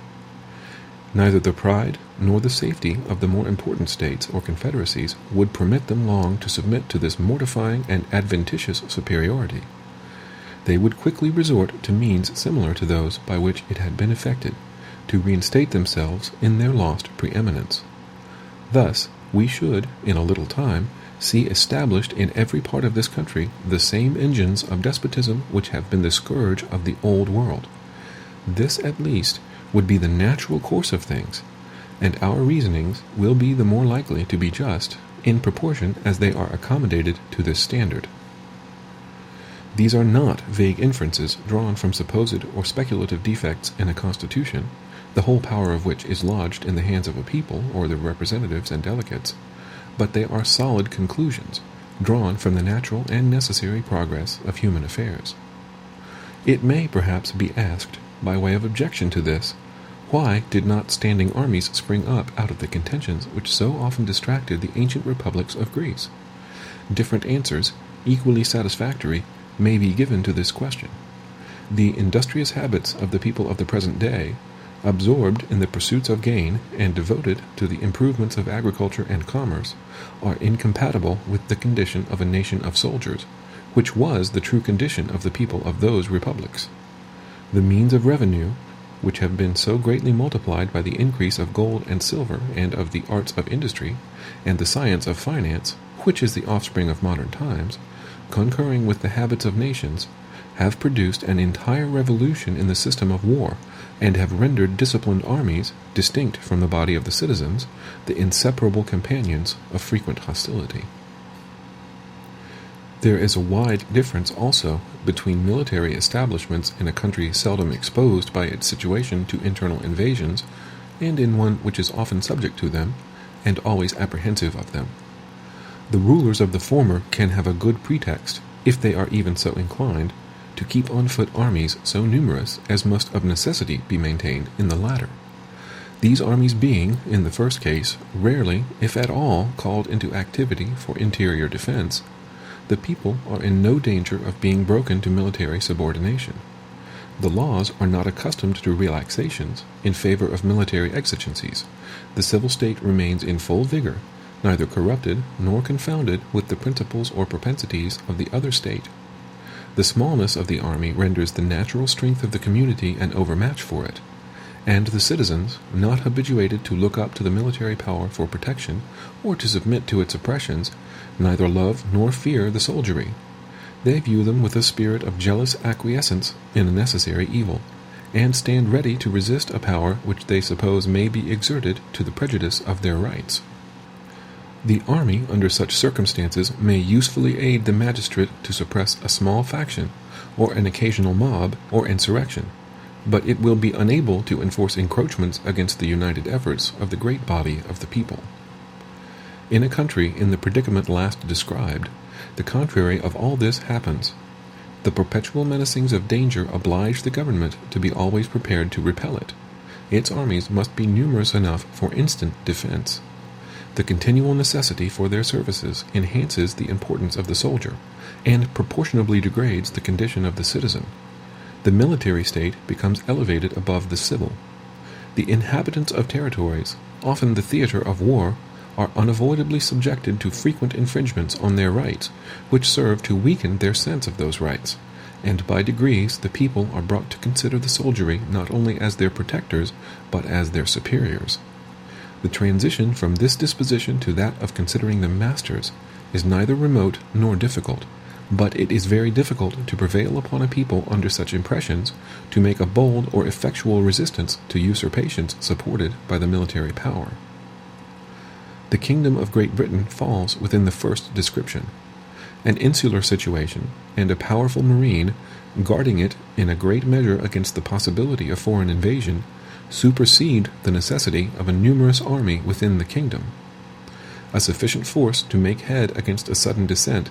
Neither the pride nor the safety of the more important states or confederacies would permit them long to submit to this mortifying and adventitious superiority. They would quickly resort to means similar to those by which it had been effected, to reinstate themselves in their lost preeminence. Thus, we should, in a little time, see established in every part of this country the same engines of despotism which have been the scourge of the old world. This, at least, would be the natural course of things, and our reasonings will be the more likely to be just in proportion as they are accommodated to this standard. These are not vague inferences drawn from supposed or speculative defects in a constitution, the whole power of which is lodged in the hands of a people or their representatives and delegates, but they are solid conclusions, drawn from the natural and necessary progress of human affairs. It may perhaps be asked, by way of objection to this, why did not standing armies spring up out of the contentions which so often distracted the ancient republics of Greece? Different answers, equally satisfactory, may be given to this question. The industrious habits of the people of the present day, absorbed in the pursuits of gain and devoted to the improvements of agriculture and commerce, are incompatible with the condition of a nation of soldiers, which was the true condition of the people of those republics. The means of revenue, which have been so greatly multiplied by the increase of gold and silver and of the arts of industry, and the science of finance, which is the offspring of modern times, concurring with the habits of nations, have produced an entire revolution in the system of war, and have rendered disciplined armies, distinct from the body of the citizens, the inseparable companions of frequent hostility. There is a wide difference also between military establishments in a country seldom exposed by its situation to internal invasions, and in one which is often subject to them, and always apprehensive of them. The rulers of the former can have a good pretext, if they are even so inclined, to keep on foot armies so numerous as must of necessity be maintained in the latter. These armies being, in the first case, rarely, if at all, called into activity for interior defense, the people are in no danger of being broken to military subordination. The laws are not accustomed to relaxations in favor of military exigencies. The civil state remains in full vigor, neither corrupted nor confounded with the principles or propensities of the other state. The smallness of the army renders the natural strength of the community an overmatch for it, and the citizens, not habituated to look up to the military power for protection, or to submit to its oppressions, neither love nor fear the soldiery. They view them with a spirit of jealous acquiescence in a necessary evil, and stand ready to resist a power which they suppose may be exerted to the prejudice of their rights. The army, under such circumstances, may usefully aid the magistrate to suppress a small faction, or an occasional mob, or insurrection, but it will be unable to enforce encroachments against the united efforts of the great body of the people. In a country in the predicament last described, the contrary of all this happens. The perpetual menacings of danger oblige the government to be always prepared to repel it. Its armies must be numerous enough for instant defense. The continual necessity for their services enhances the importance of the soldier, and proportionably degrades the condition of the citizen. The military state becomes elevated above the civil. The inhabitants of territories, often the theater of war, are unavoidably subjected to frequent infringements on their rights, which serve to weaken their sense of those rights, and by degrees the people are brought to consider the soldiery not only as their protectors, but as their superiors. The transition from this disposition to that of considering them masters is neither remote nor difficult, but it is very difficult to prevail upon a people under such impressions to make a bold or effectual resistance to usurpations supported by the military power. The kingdom of Great Britain falls within the first description. An insular situation and a powerful marine, guarding it in a great measure against the possibility of foreign invasion, supersede the necessity of a numerous army within the kingdom. A sufficient force to make head against a sudden descent,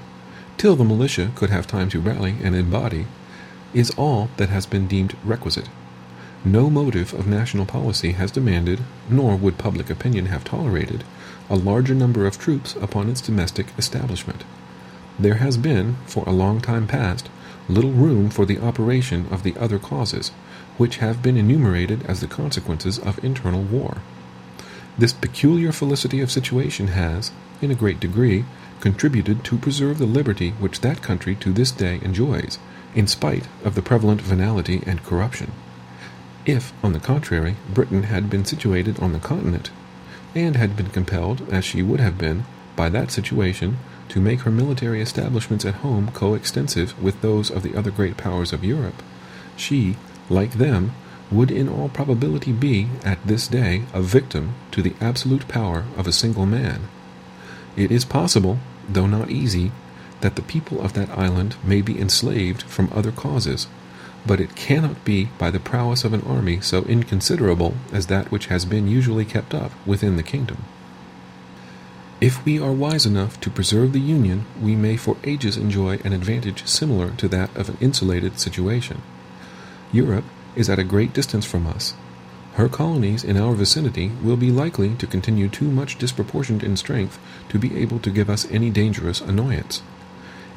till the militia could have time to rally and embody, is all that has been deemed requisite. No motive of national policy has demanded, nor would public opinion have tolerated, a larger number of troops upon its domestic establishment. There has been, for a long time past, little room for the operation of the other causes, which have been enumerated as the consequences of internal war. This peculiar felicity of situation has, in a great degree, contributed to preserve the liberty which that country to this day enjoys, in spite of the prevalent venality and corruption. If, on the contrary, Britain had been situated on the continent, and had been compelled, as she would have been, by that situation, to make her military establishments at home coextensive with those of the other great powers of Europe, she, like them, would in all probability be, at this day, a victim to the absolute power of a single man. It is possible, though not easy, that the people of that island may be enslaved from other causes, but it cannot be by the prowess of an army so inconsiderable as that which has been usually kept up within the kingdom. If we are wise enough to preserve the Union, we may for ages enjoy an advantage similar to that of an insulated situation. Europe is at a great distance from us. Her colonies in our vicinity will be likely to continue too much disproportioned in strength to be able to give us any dangerous annoyance.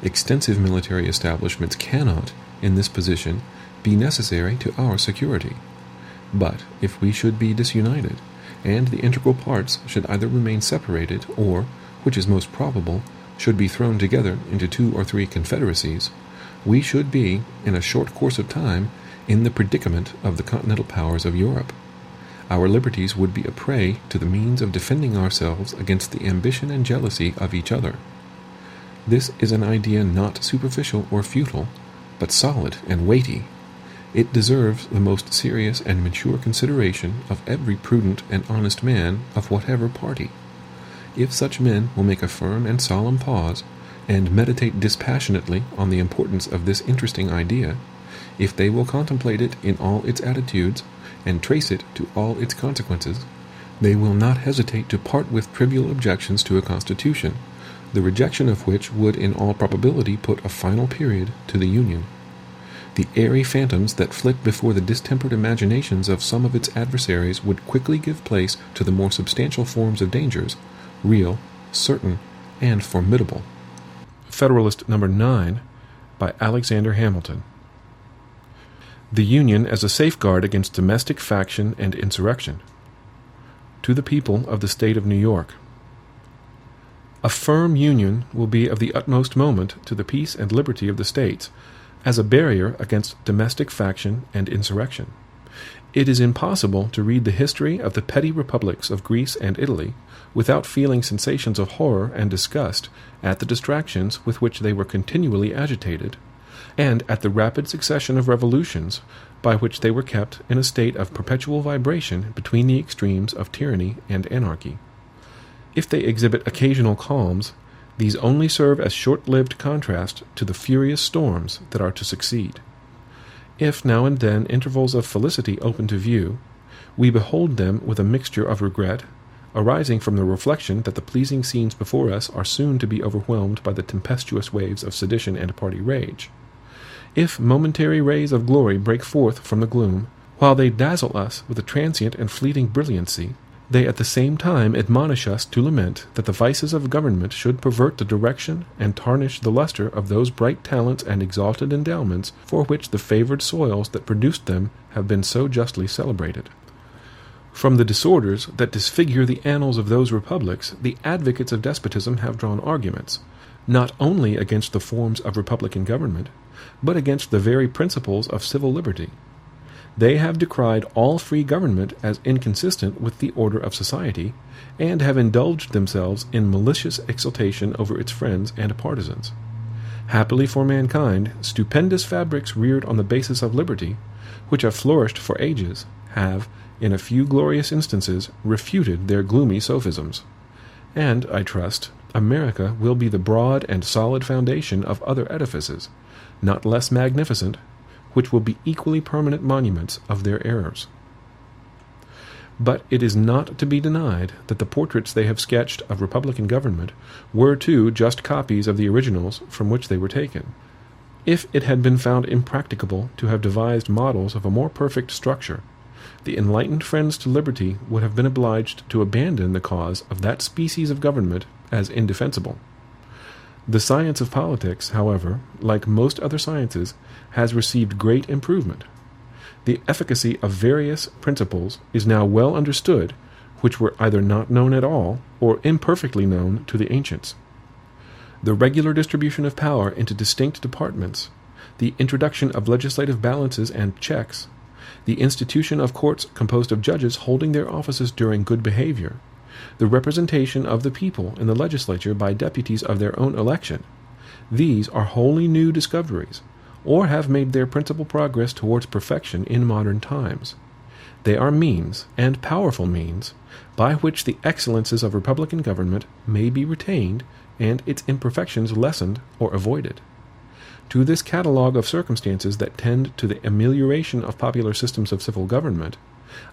Extensive military establishments cannot, in this position, be necessary to our security. But if we should be disunited, and the integral parts should either remain separated or, which is most probable, should be thrown together into 2 or 3 confederacies, we should be, in a short course of time, in the predicament of the continental powers of Europe. Our liberties would be a prey to the means of defending ourselves against the ambition and jealousy of each other. This is an idea not superficial or futile, but solid and weighty. It deserves the most serious and mature consideration of every prudent and honest man of whatever party. If such men will make a firm and solemn pause, and meditate dispassionately on the importance of this interesting idea, if they will contemplate it in all its attitudes, and trace it to all its consequences, they will not hesitate to part with trivial objections to a constitution, the rejection of which would in all probability put a final period to the Union. The airy phantoms that flit before the distempered imaginations of some of its adversaries would quickly give place to the more substantial forms of dangers, real, certain, and formidable. Federalist number 9, by Alexander Hamilton. The Union as a safeguard against domestic faction and insurrection. To the people of the State of New York. A firm union will be of the utmost moment to the peace and liberty of the states, as a barrier against domestic faction and insurrection. It is impossible to read the history of the petty republics of Greece and Italy without feeling sensations of horror and disgust at the distractions with which they were continually agitated, and at the rapid succession of revolutions by which they were kept in a state of perpetual vibration between the extremes of tyranny and anarchy. If they exhibit occasional calms, these only serve as short-lived contrast to the furious storms that are to succeed. If now and then intervals of felicity open to view, we behold them with a mixture of regret, arising from the reflection that the pleasing scenes before us are soon to be overwhelmed by the tempestuous waves of sedition and party rage. If momentary rays of glory break forth from the gloom, while they dazzle us with a transient and fleeting brilliancy, they at the same time admonish us to lament that the vices of government should pervert the direction and tarnish the luster of those bright talents and exalted endowments for which the favored soils that produced them have been so justly celebrated. From the disorders that disfigure the annals of those republics, the advocates of despotism have drawn arguments, not only against the forms of republican government, but against the very principles of civil liberty. They have decried all free government as inconsistent with the order of society, and have indulged themselves in malicious exultation over its friends and partisans. Happily for mankind, stupendous fabrics reared on the basis of liberty, which have flourished for ages, have, in a few glorious instances, refuted their gloomy sophisms. And, I trust, America will be the broad and solid foundation of other edifices, not less magnificent, which will be equally permanent monuments of their errors. But it is not to be denied that the portraits they have sketched of republican government were too just copies of the originals from which they were taken. If it had been found impracticable to have devised models of a more perfect structure, the enlightened friends to liberty would have been obliged to abandon the cause of that species of government as indefensible. The science of politics, however, like most other sciences, has received great improvement. The efficacy of various principles is now well understood, which were either not known at all or imperfectly known to the ancients. The regular distribution of power into distinct departments, the introduction of legislative balances and checks, the institution of courts composed of judges holding their offices during good behavior, the representation of the people in the legislature by deputies of their own election, these are wholly new discoveries, or have made their principal progress towards perfection in modern times. They are means, and powerful means, by which the excellences of republican government may be retained and its imperfections lessened or avoided. To this catalogue of circumstances that tend to the amelioration of popular systems of civil government,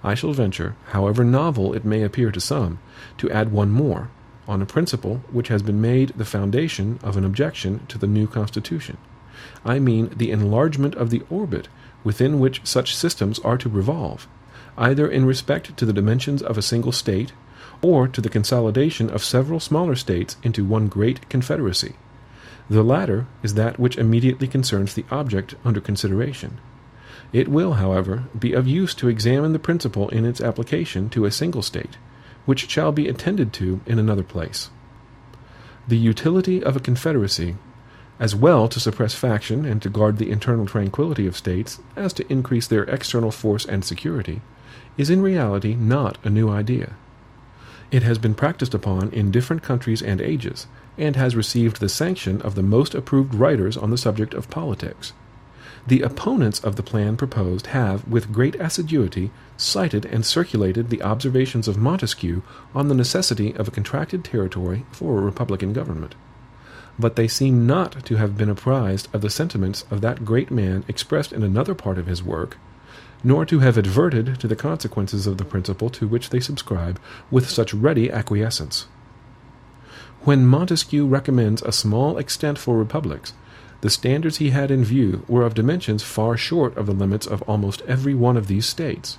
I shall venture, however novel it may appear to some, to add one more, on a principle which has been made the foundation of an objection to the new Constitution. I mean the enlargement of the orbit within which such systems are to revolve, either in respect to the dimensions of a single state, or to the consolidation of several smaller states into one great confederacy. The latter is that which immediately concerns the object under consideration. It will, however, be of use to examine the principle in its application to a single state, which shall be attended to in another place. The utility of a confederacy, as well to suppress faction and to guard the internal tranquillity of states as to increase their external force and security, is in reality not a new idea. It has been practiced upon in different countries and ages, and has received the sanction of the most approved writers on the subject of politics. The opponents of the plan proposed have, with great assiduity, cited and circulated the observations of Montesquieu on the necessity of a contracted territory for a republican government. But they seem not to have been apprised of the sentiments of that great man expressed in another part of his work, nor to have adverted to the consequences of the principle to which they subscribe with such ready acquiescence. When Montesquieu recommends a small extent for republics, the standards he had in view were of dimensions far short of the limits of almost every one of these states.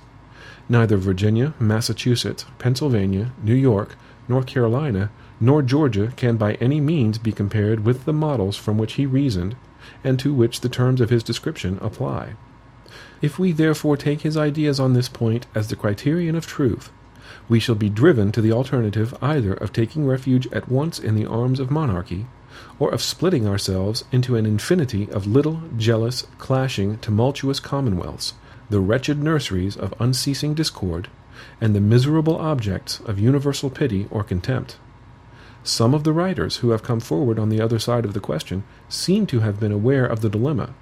Neither Virginia, Massachusetts, Pennsylvania, New York, North Carolina, nor Georgia can by any means be compared with the models from which he reasoned, and to which the terms of his description apply. If we therefore take his ideas on this point as the criterion of truth, we shall be driven to the alternative either of taking refuge at once in the arms of monarchy, or of splitting ourselves into an infinity of little, jealous, clashing, tumultuous commonwealths, the wretched nurseries of unceasing discord, and the miserable objects of universal pity or contempt. Some of the writers who have come forward on the other side of the question seem to have been aware of the dilemma,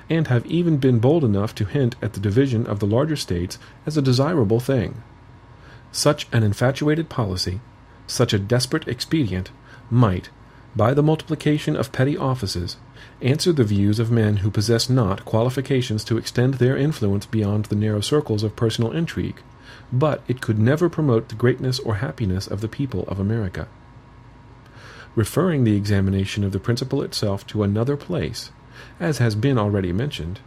and have even been bold enough to hint at the division of the larger states as a desirable thing. Such an infatuated policy, such a desperate expedient, might, by the multiplication of petty offices, answer the views of men who possess not qualifications to extend their influence beyond the narrow circles of personal intrigue, but it could never promote the greatness or happiness of the people of America. Referring the examination of the principle itself to another place, as has been already mentioned,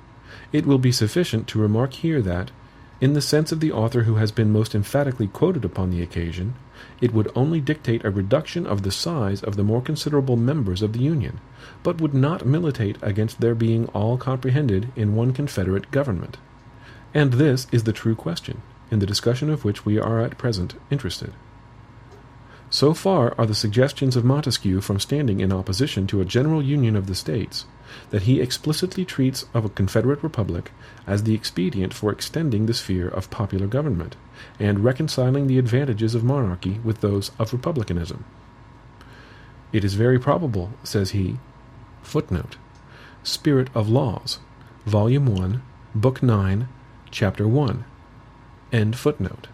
it will be sufficient to remark here that, in the sense of the author who has been most emphatically quoted upon the occasion, it would only dictate a reduction of the size of the more considerable members of the Union, but would not militate against their being all comprehended in one confederate government. And this is the true question, in the discussion of which we are at present interested. So far are the suggestions of Montesquieu from standing in opposition to a general union of the states, that he explicitly treats of a confederate republic as the expedient for extending the sphere of popular government, and reconciling the advantages of monarchy with those of republicanism. It is very probable, says he, footnote, Spirit of Laws, Volume 1, Book 9, Chapter 1, end footnote.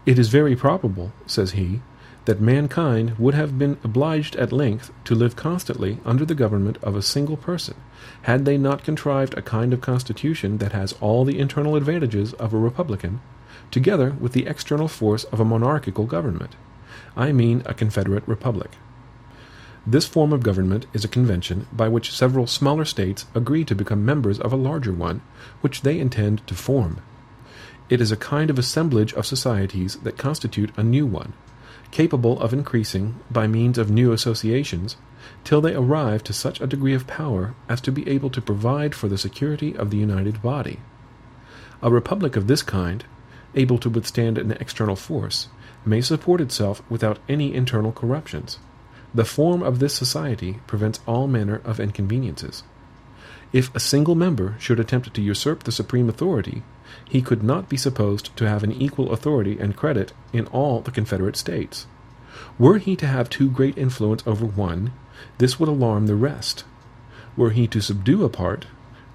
It is very probable, says he, that mankind would have been obliged at length to live constantly under the government of a single person, had they not contrived a kind of constitution that has all the internal advantages of a republican, together with the external force of a monarchical government. I mean a confederate republic. This form of government is a convention by which several smaller states agree to become members of a larger one, which they intend to form. It is a kind of assemblage of societies that constitute a new one, capable of increasing, by means of new associations, till they arrive to such a degree of power as to be able to provide for the security of the united body. A republic of this kind, able to withstand an external force, may support itself without any internal corruptions. The form of this society prevents all manner of inconveniences. If a single member should attempt to usurp the supreme authority, he could not be supposed to have an equal authority and credit in all the Confederate States. Were he to have too great influence over one, this would alarm the rest. Were he to subdue a part,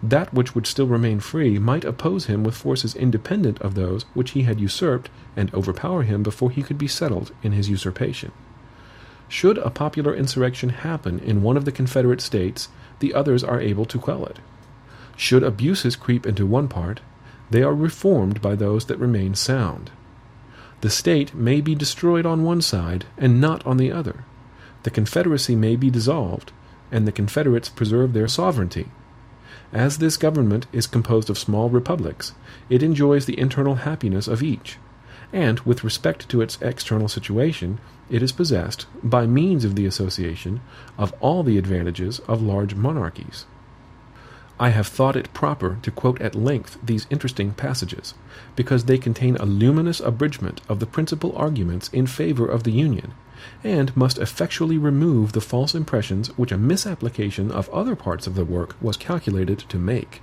that which would still remain free might oppose him with forces independent of those which he had usurped, and overpower him before he could be settled in his usurpation. Should a popular insurrection happen in one of the Confederate States, the others are able to quell it. Should abuses creep into one part, they are reformed by those that remain sound. The state may be destroyed on one side, and not on the other. The Confederacy may be dissolved, and the Confederates preserve their sovereignty. As this government is composed of small republics, it enjoys the internal happiness of each, and with respect to its external situation, it is possessed, by means of the association, of all the advantages of large monarchies. I have thought it proper to quote at length these interesting passages, because they contain a luminous abridgment of the principal arguments in favor of the Union, and must effectually remove the false impressions which a misapplication of other parts of the work was calculated to make.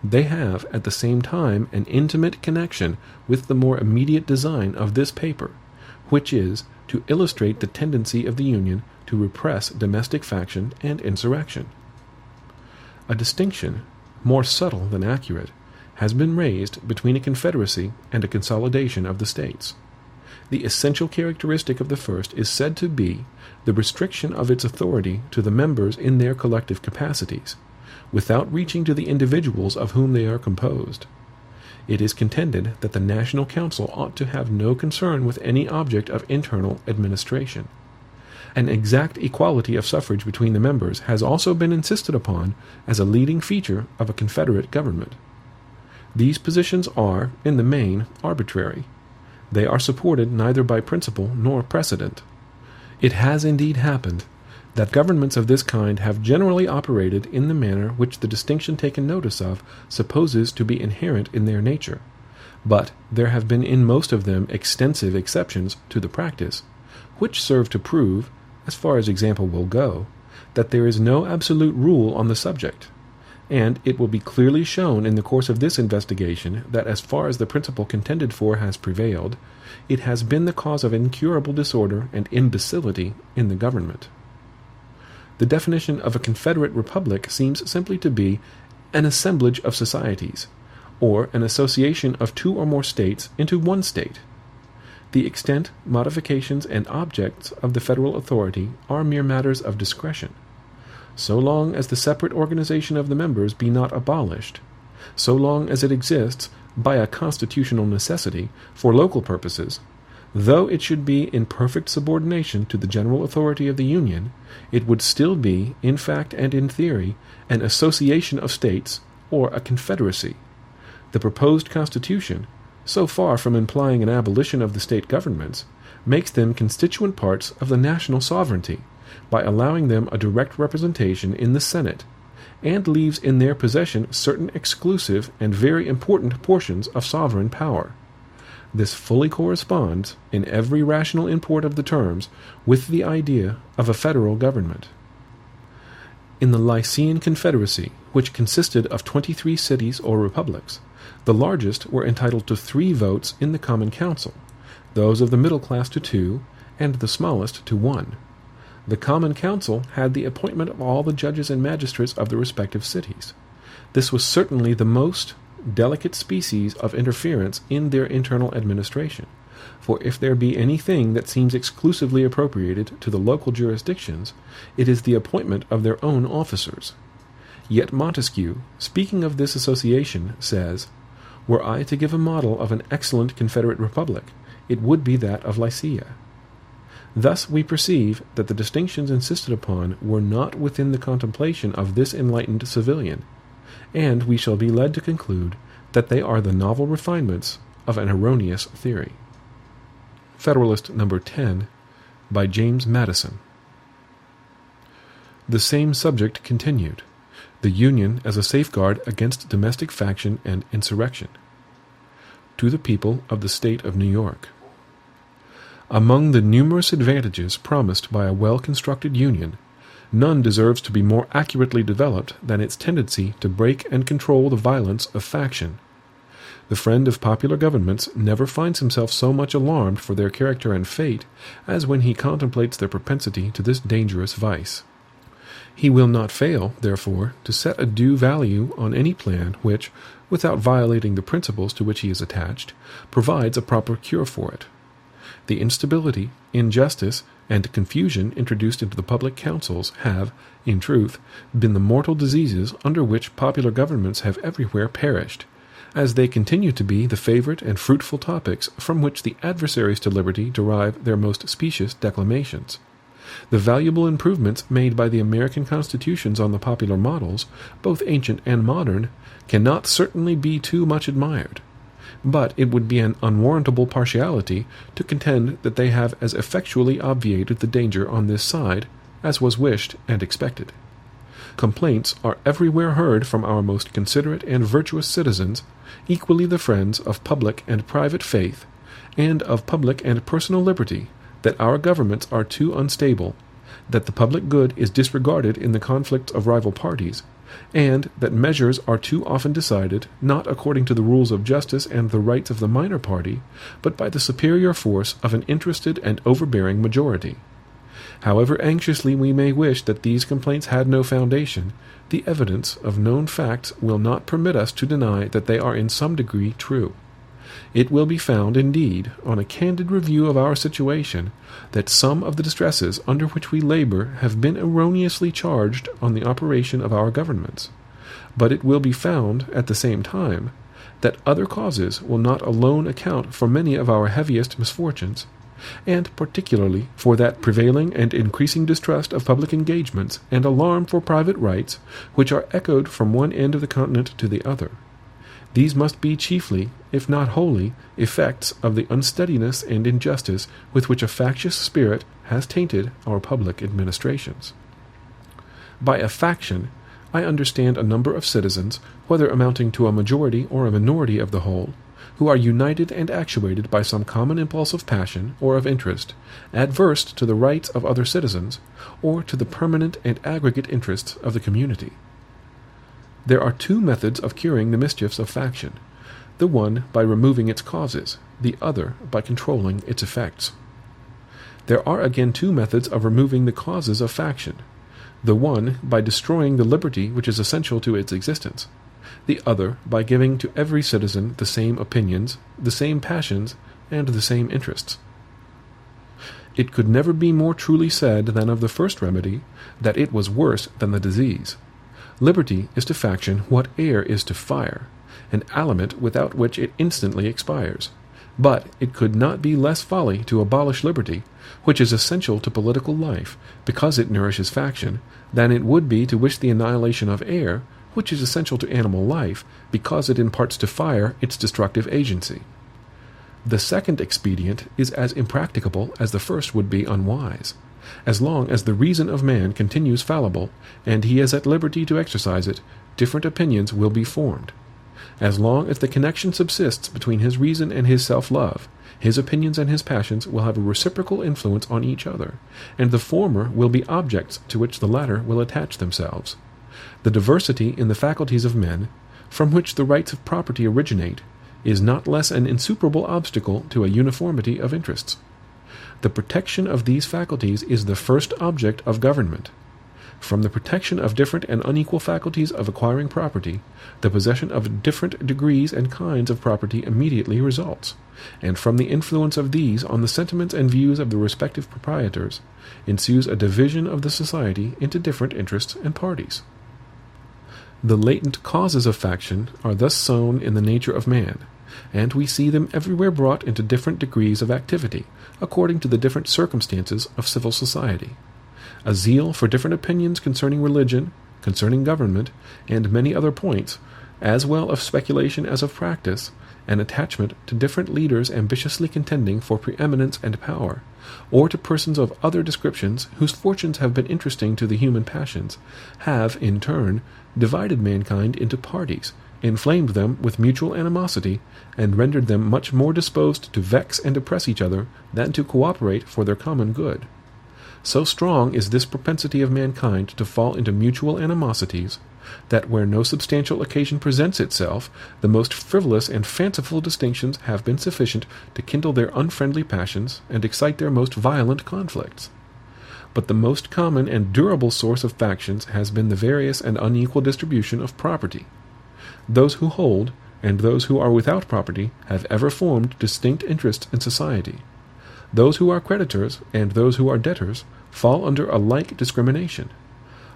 They have at the same time an intimate connection with the more immediate design of this paper, which is to illustrate the tendency of the Union to repress domestic faction and insurrection. A distinction, more subtle than accurate, has been raised between a confederacy and a consolidation of the states. The essential characteristic of the first is said to be the restriction of its authority to the members in their collective capacities, without reaching to the individuals of whom they are composed. It is contended that the National Council ought to have no concern with any object of internal administration. An exact equality of suffrage between the members has also been insisted upon as a leading feature of a confederate government. These positions are, in the main, arbitrary. They are supported neither by principle nor precedent. It has indeed happened that governments of this kind have generally operated in the manner which the distinction taken notice of supposes to be inherent in their nature, but there have been in most of them extensive exceptions to the practice, which serve to prove, as far as example will go, that there is no absolute rule on the subject, and it will be clearly shown in the course of this investigation that as far as the principle contended for has prevailed, it has been the cause of incurable disorder and imbecility in the government. The definition of a confederate republic seems simply to be an assemblage of societies, or an association of two or more states into one state. The extent, modifications, and objects of the federal authority are mere matters of discretion. So long as the separate organization of the members be not abolished, so long as it exists, by a constitutional necessity, for local purposes, though it should be in perfect subordination to the general authority of the Union, it would still be, in fact and in theory, an association of states, or a confederacy. The proposed Constitution, so far from implying an abolition of the state governments, makes them constituent parts of the national sovereignty, by allowing them a direct representation in the Senate, and leaves in their possession certain exclusive and very important portions of sovereign power. This fully corresponds, in every rational import of the terms, with the idea of a federal government. In the Lycian Confederacy, which consisted of 23 cities or republics, the largest were entitled to 3 votes in the Common Council, those of the middle class to 2, and the smallest to 1. The Common Council had the appointment of all the judges and magistrates of the respective cities. This was certainly the most delicate species of interference in their internal administration, for if there be anything that seems exclusively appropriated to the local jurisdictions, it is the appointment of their own officers. Yet Montesquieu, speaking of this association, says, "Were I to give a model of an excellent Confederate republic, it would be that of Lycia." Thus we perceive that the distinctions insisted upon were not within the contemplation of this enlightened civilian, and we shall be led to conclude that they are the novel refinements of an erroneous theory. Federalist number 10, by James Madison. The same subject continued. The Union as a safeguard against domestic faction and insurrection. To the people of the State of New York. Among the numerous advantages promised by a well-constructed Union, none deserves to be more accurately developed than its tendency to break and control the violence of faction. The friend of popular governments never finds himself so much alarmed for their character and fate as when he contemplates their propensity to this dangerous vice. He will not fail, therefore, to set a due value on any plan which, without violating the principles to which he is attached, provides a proper cure for it. The instability, injustice, and confusion introduced into the public councils have, in truth, been the mortal diseases under which popular governments have everywhere perished, as they continue to be the favorite and fruitful topics from which the adversaries to liberty derive their most specious declamations. The valuable improvements made by the American constitutions on the popular models, both ancient and modern, cannot certainly be too much admired. But it would be an unwarrantable partiality to contend that they have as effectually obviated the danger on this side as was wished and expected. Complaints are everywhere heard from our most considerate and virtuous citizens, equally the friends of public and private faith, and of public and personal liberty, that our governments are too unstable, that the public good is disregarded in the conflicts of rival parties, and that measures are too often decided, not according to the rules of justice and the rights of the minor party, but by the superior force of an interested and overbearing majority. However anxiously we may wish that these complaints had no foundation, the evidence of known facts will not permit us to deny that they are in some degree true. It will be found, indeed, on a candid review of our situation, that some of the distresses under which we labor have been erroneously charged on the operation of our governments. But it will be found, at the same time, that other causes will not alone account for many of our heaviest misfortunes, and particularly for that prevailing and increasing distrust of public engagements and alarm for private rights, which are echoed from one end of the continent to the other. These must be chiefly, if not wholly, effects of the unsteadiness and injustice with which a factious spirit has tainted our public administrations. By a faction, I understand a number of citizens, whether amounting to a majority or a minority of the whole, who are united and actuated by some common impulse of passion or of interest, adverse to the rights of other citizens, or to the permanent and aggregate interests of the community. There are 2 methods of curing the mischiefs of faction, the one by removing its causes, the other by controlling its effects. There are again 2 methods of removing the causes of faction, the one by destroying the liberty which is essential to its existence, the other by giving to every citizen the same opinions, the same passions, and the same interests. It could never be more truly said than of the first remedy, that it was worse than the disease. Liberty is to faction what air is to fire, an aliment without which it instantly expires. But it could not be less folly to abolish liberty, which is essential to political life, because it nourishes faction, than it would be to wish the annihilation of air, which is essential to animal life, because it imparts to fire its destructive agency. The second expedient is as impracticable as the first would be unwise. As long as the reason of man continues fallible, and he is at liberty to exercise it, different opinions will be formed. As long as the connection subsists between his reason and his self-love, his opinions and his passions will have a reciprocal influence on each other, and the former will be objects to which the latter will attach themselves. The diversity in the faculties of men, from which the rights of property originate, is not less an insuperable obstacle to a uniformity of interests. The protection of these faculties is the first object of government. From the protection of different and unequal faculties of acquiring property, the possession of different degrees and kinds of property immediately results, and from the influence of these on the sentiments and views of the respective proprietors, ensues a division of the society into different interests and parties. The latent causes of faction are thus sown in the nature of man, and we see them everywhere brought into different degrees of activity, according to the different circumstances of civil society. A zeal for different opinions concerning religion, concerning government, and many other points, as well of speculation as of practice, an attachment to different leaders ambitiously contending for preeminence and power, or to persons of other descriptions whose fortunes have been interesting to the human passions, have, in turn, divided mankind into parties, inflamed them with mutual animosity, and rendered them much more disposed to vex and oppress each other than to cooperate for their common good. So strong is this propensity of mankind to fall into mutual animosities, that where no substantial occasion presents itself, the most frivolous and fanciful distinctions have been sufficient to kindle their unfriendly passions and excite their most violent conflicts. But the most common and durable source of factions has been the various and unequal distribution of property. Those who hold, and those who are without property, have ever formed distinct interests in society. Those who are creditors, and those who are debtors, fall under a like discrimination.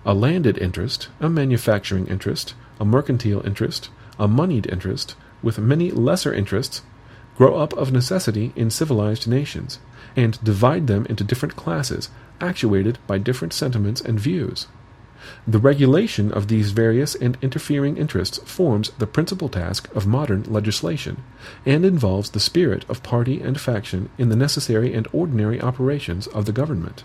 A landed interest, a manufacturing interest, a mercantile interest, a moneyed interest, with many lesser interests, grow up of necessity in civilized nations, and divide them into different classes, actuated by different sentiments and views. The regulation of these various and interfering interests forms the principal task of modern legislation, and involves the spirit of party and faction in the necessary and ordinary operations of the government.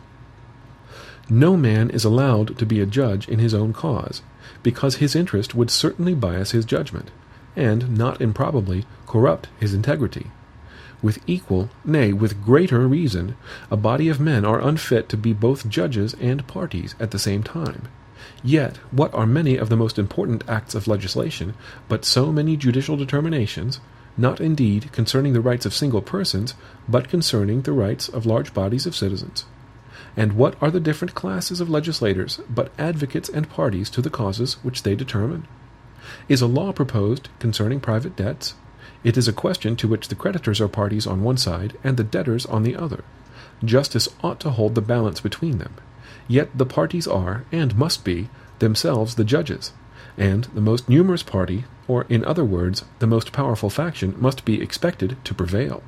No man is allowed to be a judge in his own cause, because his interest would certainly bias his judgment, and, not improbably, corrupt his integrity. With equal, nay, with greater reason, a body of men are unfit to be both judges and parties at the same time. Yet, what are many of the most important acts of legislation but so many judicial determinations, not indeed concerning the rights of single persons, but concerning the rights of large bodies of citizens? And what are the different classes of legislators but advocates and parties to the causes which they determine? Is a law proposed concerning private debts? It is a question to which the creditors are parties on one side and the debtors on the other. Justice ought to hold the balance between them. Yet the parties are, and must be, themselves the judges, and the most numerous party, or in other words, the most powerful faction, must be expected to prevail.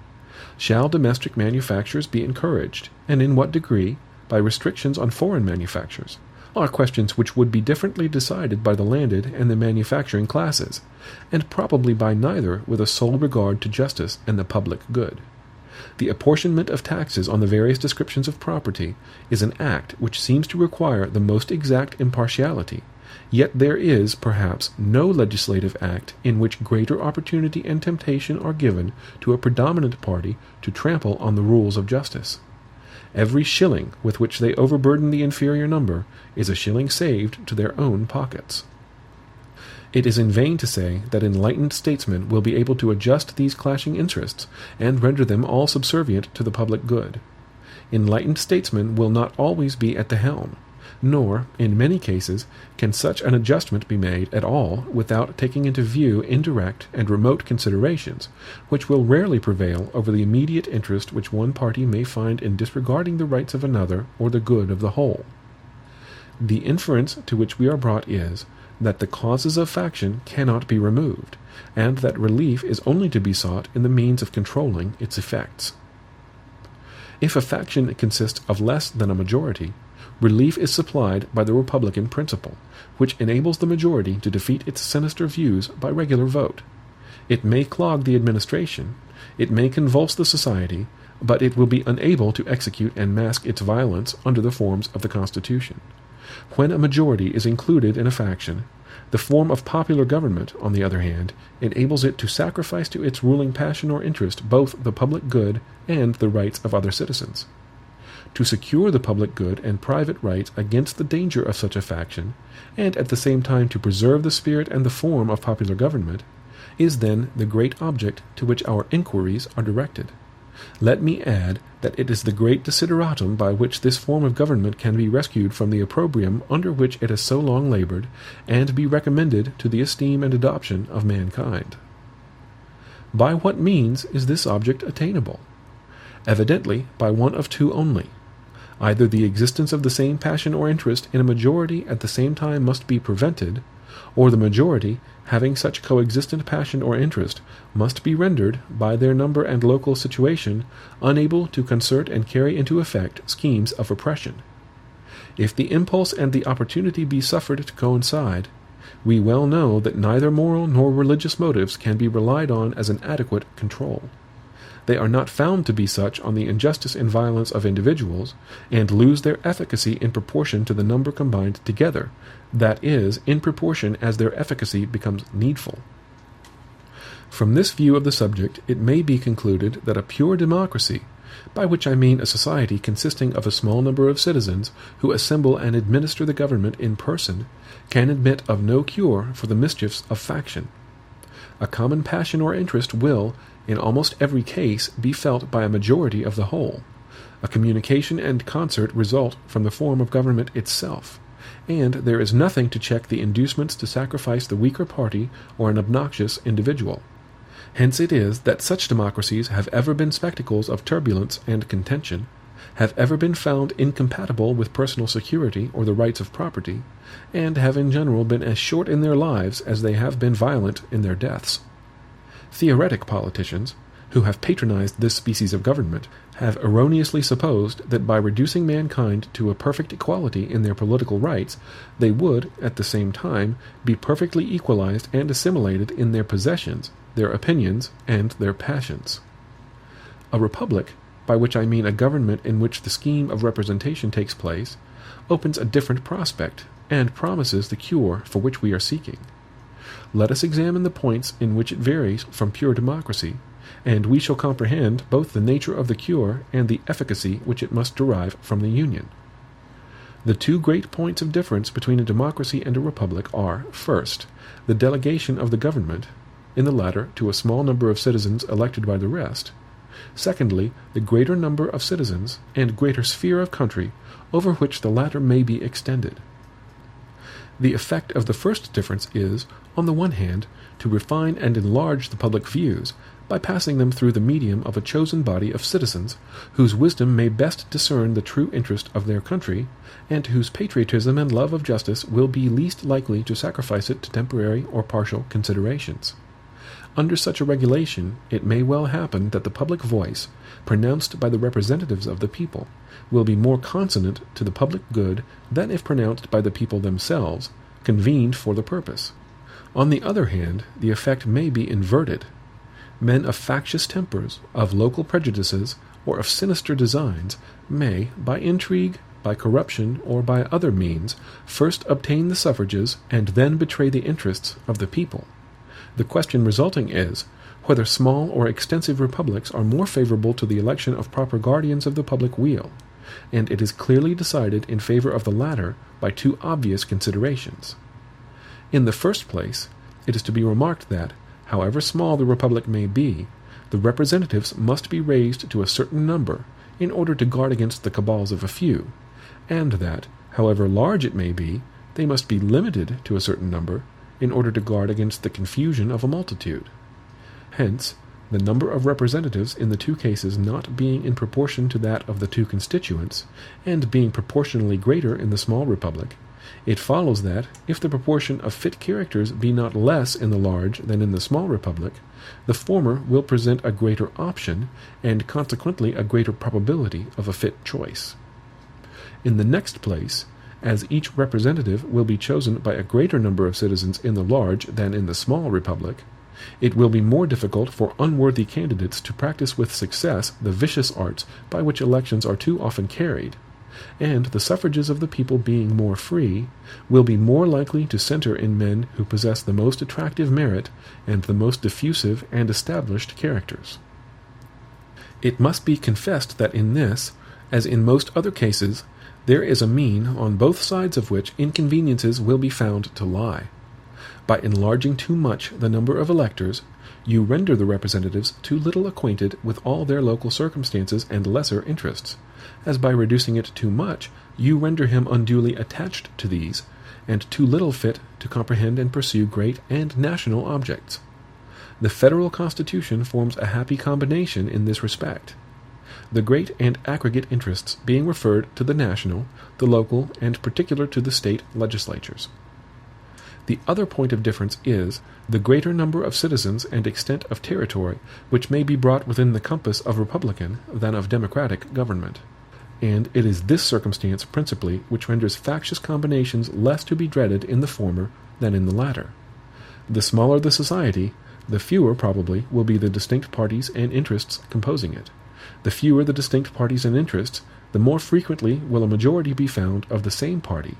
Shall domestic manufactures be encouraged, and in what degree, by restrictions on foreign manufactures, are questions which would be differently decided by the landed and the manufacturing classes, and probably by neither with a sole regard to justice and the public good. The apportionment of taxes on the various descriptions of property is an act which seems to require the most exact impartiality, yet there is, perhaps, no legislative act in which greater opportunity and temptation are given to a predominant party to trample on the rules of justice. Every shilling with which they overburden the inferior number is a shilling saved to their own pockets. It is in vain to say that enlightened statesmen will be able to adjust these clashing interests and render them all subservient to the public good. Enlightened statesmen will not always be at the helm, nor, in many cases, can such an adjustment be made at all without taking into view indirect and remote considerations, which will rarely prevail over the immediate interest which one party may find in disregarding the rights of another or the good of the whole. The inference to which we are brought is, that the causes of faction cannot be removed, and that relief is only to be sought in the means of controlling its effects. If a faction consists of less than a majority, relief is supplied by the republican principle, which enables the majority to defeat its sinister views by regular vote. It may clog the administration, it may convulse the society, but it will be unable to execute and mask its violence under the forms of the Constitution. When a majority is included in a faction, The form of popular government, on the other hand, enables it to sacrifice to its ruling passion or interest both the public good and the rights of other citizens. To secure the public good and private rights against the danger of such a faction, and at the same time to preserve the spirit and the form of popular government, is then the great object to which our inquiries are directed. Let me add that it is the great desideratum by which this form of government can be rescued from the opprobrium under which it has so long labored, and be recommended to the esteem and adoption of mankind. By what means is this object attainable? Evidently by one of two only. Either the existence of the same passion or interest in a majority at the same time must be prevented, or the majority, having such coexistent passion or interest, must be rendered, by their number and local situation, unable to concert and carry into effect schemes of oppression. If the impulse and the opportunity be suffered to coincide, we well know that neither moral nor religious motives can be relied on as an adequate control. They are not found to be such on the injustice and violence of individuals, and lose their efficacy in proportion to the number combined together, that is, in proportion as their efficacy becomes needful. From this view of the subject it may be concluded that a pure democracy, by which I mean a society consisting of a small number of citizens who assemble and administer the government in person, can admit of no cure for the mischiefs of faction. A common passion or interest will, in almost every case, be felt by a majority of the whole. A communication and concert result from the form of government itself, and there is nothing to check the inducements to sacrifice the weaker party or an obnoxious individual. Hence it is that such democracies have ever been spectacles of turbulence and contention, have ever been found incompatible with personal security or the rights of property, and have in general been as short in their lives as they have been violent in their deaths. Theoretic politicians, who have patronized this species of government, have erroneously supposed that by reducing mankind to a perfect equality in their political rights, they would, at the same time, be perfectly equalized and assimilated in their possessions, their opinions, and their passions. A republic, by which I mean a government in which the scheme of representation takes place, opens a different prospect, and promises the cure for which we are seeking. Let us examine the points in which it varies from pure democracy, and we shall comprehend both the nature of the cure and the efficacy which it must derive from the union. The two great points of difference between a democracy and a republic are, first, the delegation of the government, in the latter to a small number of citizens elected by the rest; secondly, the greater number of citizens and greater sphere of country over which the latter may be extended. The effect of the first difference is, on the one hand, to refine and enlarge the public views, by passing them through the medium of a chosen body of citizens, whose wisdom may best discern the true interest of their country, and whose patriotism and love of justice will be least likely to sacrifice it to temporary or partial considerations. Under such a regulation, it may well happen that the public voice, pronounced by the representatives of the people, will be more consonant to the public good than if pronounced by the people themselves, convened for the purpose. On the other hand, the effect may be inverted. Men of factious tempers, of local prejudices, or of sinister designs, may, by intrigue, by corruption, or by other means, first obtain the suffrages, and then betray the interests of the people. The question resulting is, whether small or extensive republics are more favorable to the election of proper guardians of the public weal, and it is clearly decided in favor of the latter by two obvious considerations. In the first place, it is to be remarked that, however small the republic may be, the representatives must be raised to a certain number in order to guard against the cabals of a few, and that, however large it may be, they must be limited to a certain number in order to guard against the confusion of a multitude. Hence, the number of representatives in the two cases not being in proportion to that of the two constituents, and being proportionally greater in the small republic, it follows that, if the proportion of fit characters be not less in the large than in the small republic, the former will present a greater option, and consequently a greater probability of a fit choice. In the next place, as each representative will be chosen by a greater number of citizens in the large than in the small republic, it will be more difficult for unworthy candidates to practice with success the vicious arts by which elections are too often carried, and the suffrages of the people being more free, will be more likely to center in men who possess the most attractive merit and the most diffusive and established characters. It must be confessed that in this, as in most other cases, there is a mean on both sides of which inconveniences will be found to lie. By enlarging too much the number of electors, you render the representatives too little acquainted with all their local circumstances and lesser interests, as by reducing it too much, you render him unduly attached to these, and too little fit to comprehend and pursue great and national objects. The federal Constitution forms a happy combination in this respect, the great and aggregate interests being referred to the national, the local, and particular to the state legislatures. The other point of difference is the greater number of citizens and extent of territory which may be brought within the compass of republican than of democratic government. And it is this circumstance principally which renders factious combinations less to be dreaded in the former than in the latter. The smaller the society, the fewer probably will be the distinct parties and interests composing it. The fewer the distinct parties and interests, the more frequently will a majority be found of the same party,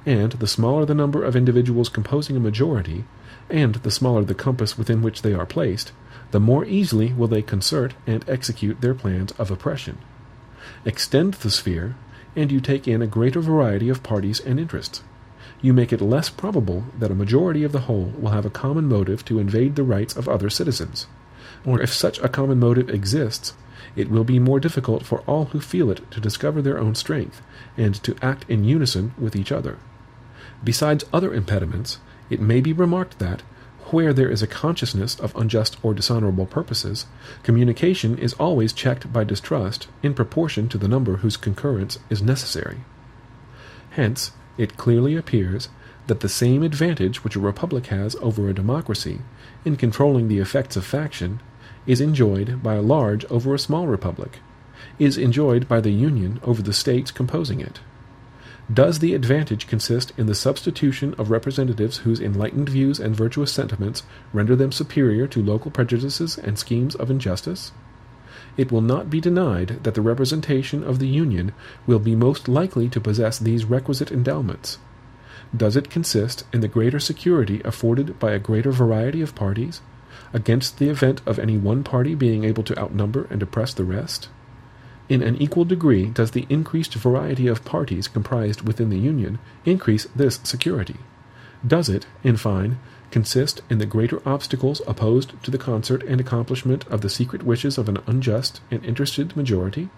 and the smaller the number of individuals composing a majority, and the smaller the compass within which they are placed, the more easily will they concert and execute their plans of oppression. Extend the sphere, and you take in a greater variety of parties and interests. You make it less probable that a majority of the whole will have a common motive to invade the rights of other citizens, or if such a common motive exists, it will be more difficult for all who feel it to discover their own strength, and to act in unison with each other. Besides other impediments, it may be remarked that, where there is a consciousness of unjust or dishonorable purposes, communication is always checked by distrust in proportion to the number whose concurrence is necessary. Hence, it clearly appears that the same advantage which a republic has over a democracy in controlling the effects of faction is enjoyed by a large over a small republic, is enjoyed by the Union over the states composing it. Does the advantage consist in the substitution of representatives whose enlightened views and virtuous sentiments render them superior to local prejudices and schemes of injustice? It will not be denied that the representation of the Union will be most likely to possess these requisite endowments. Does it consist in the greater security afforded by a greater variety of parties, against the event of any one party being able to outnumber and oppress the rest? In an equal degree does the increased variety of parties comprised within the Union increase this security. Does it, in fine, consist in the greater obstacles opposed to the concert and accomplishment of the secret wishes of an unjust and interested majority?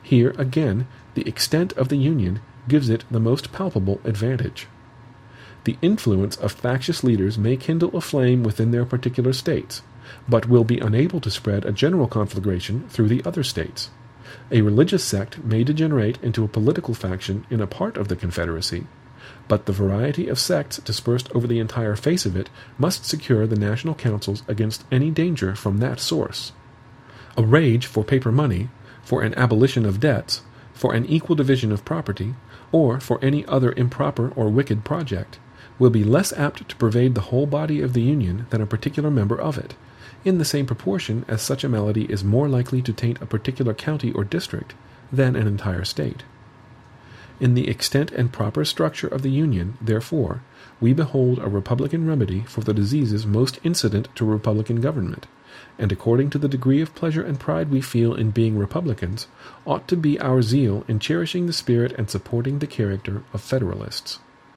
Here, again, the extent of the Union gives it the most palpable advantage. The influence of factious leaders may kindle a flame within their particular states, but will be unable to spread a general conflagration through the other states. A religious sect may degenerate into a political faction in a part of the Confederacy, but the variety of sects dispersed over the entire face of it must secure the national councils against any danger from that source. A rage for paper money, for an abolition of debts, for an equal division of property, or for any other improper or wicked project, will be less apt to pervade the whole body of the Union than a particular member of it, in the same proportion as such a malady is more likely to taint a particular county or district than an entire state. In the extent and proper structure of the Union, therefore, we behold a republican remedy for the diseases most incident to republican government, and according to the degree of pleasure and pride we feel in being republicans, ought to be our zeal in cherishing the spirit and supporting the character of Federalists.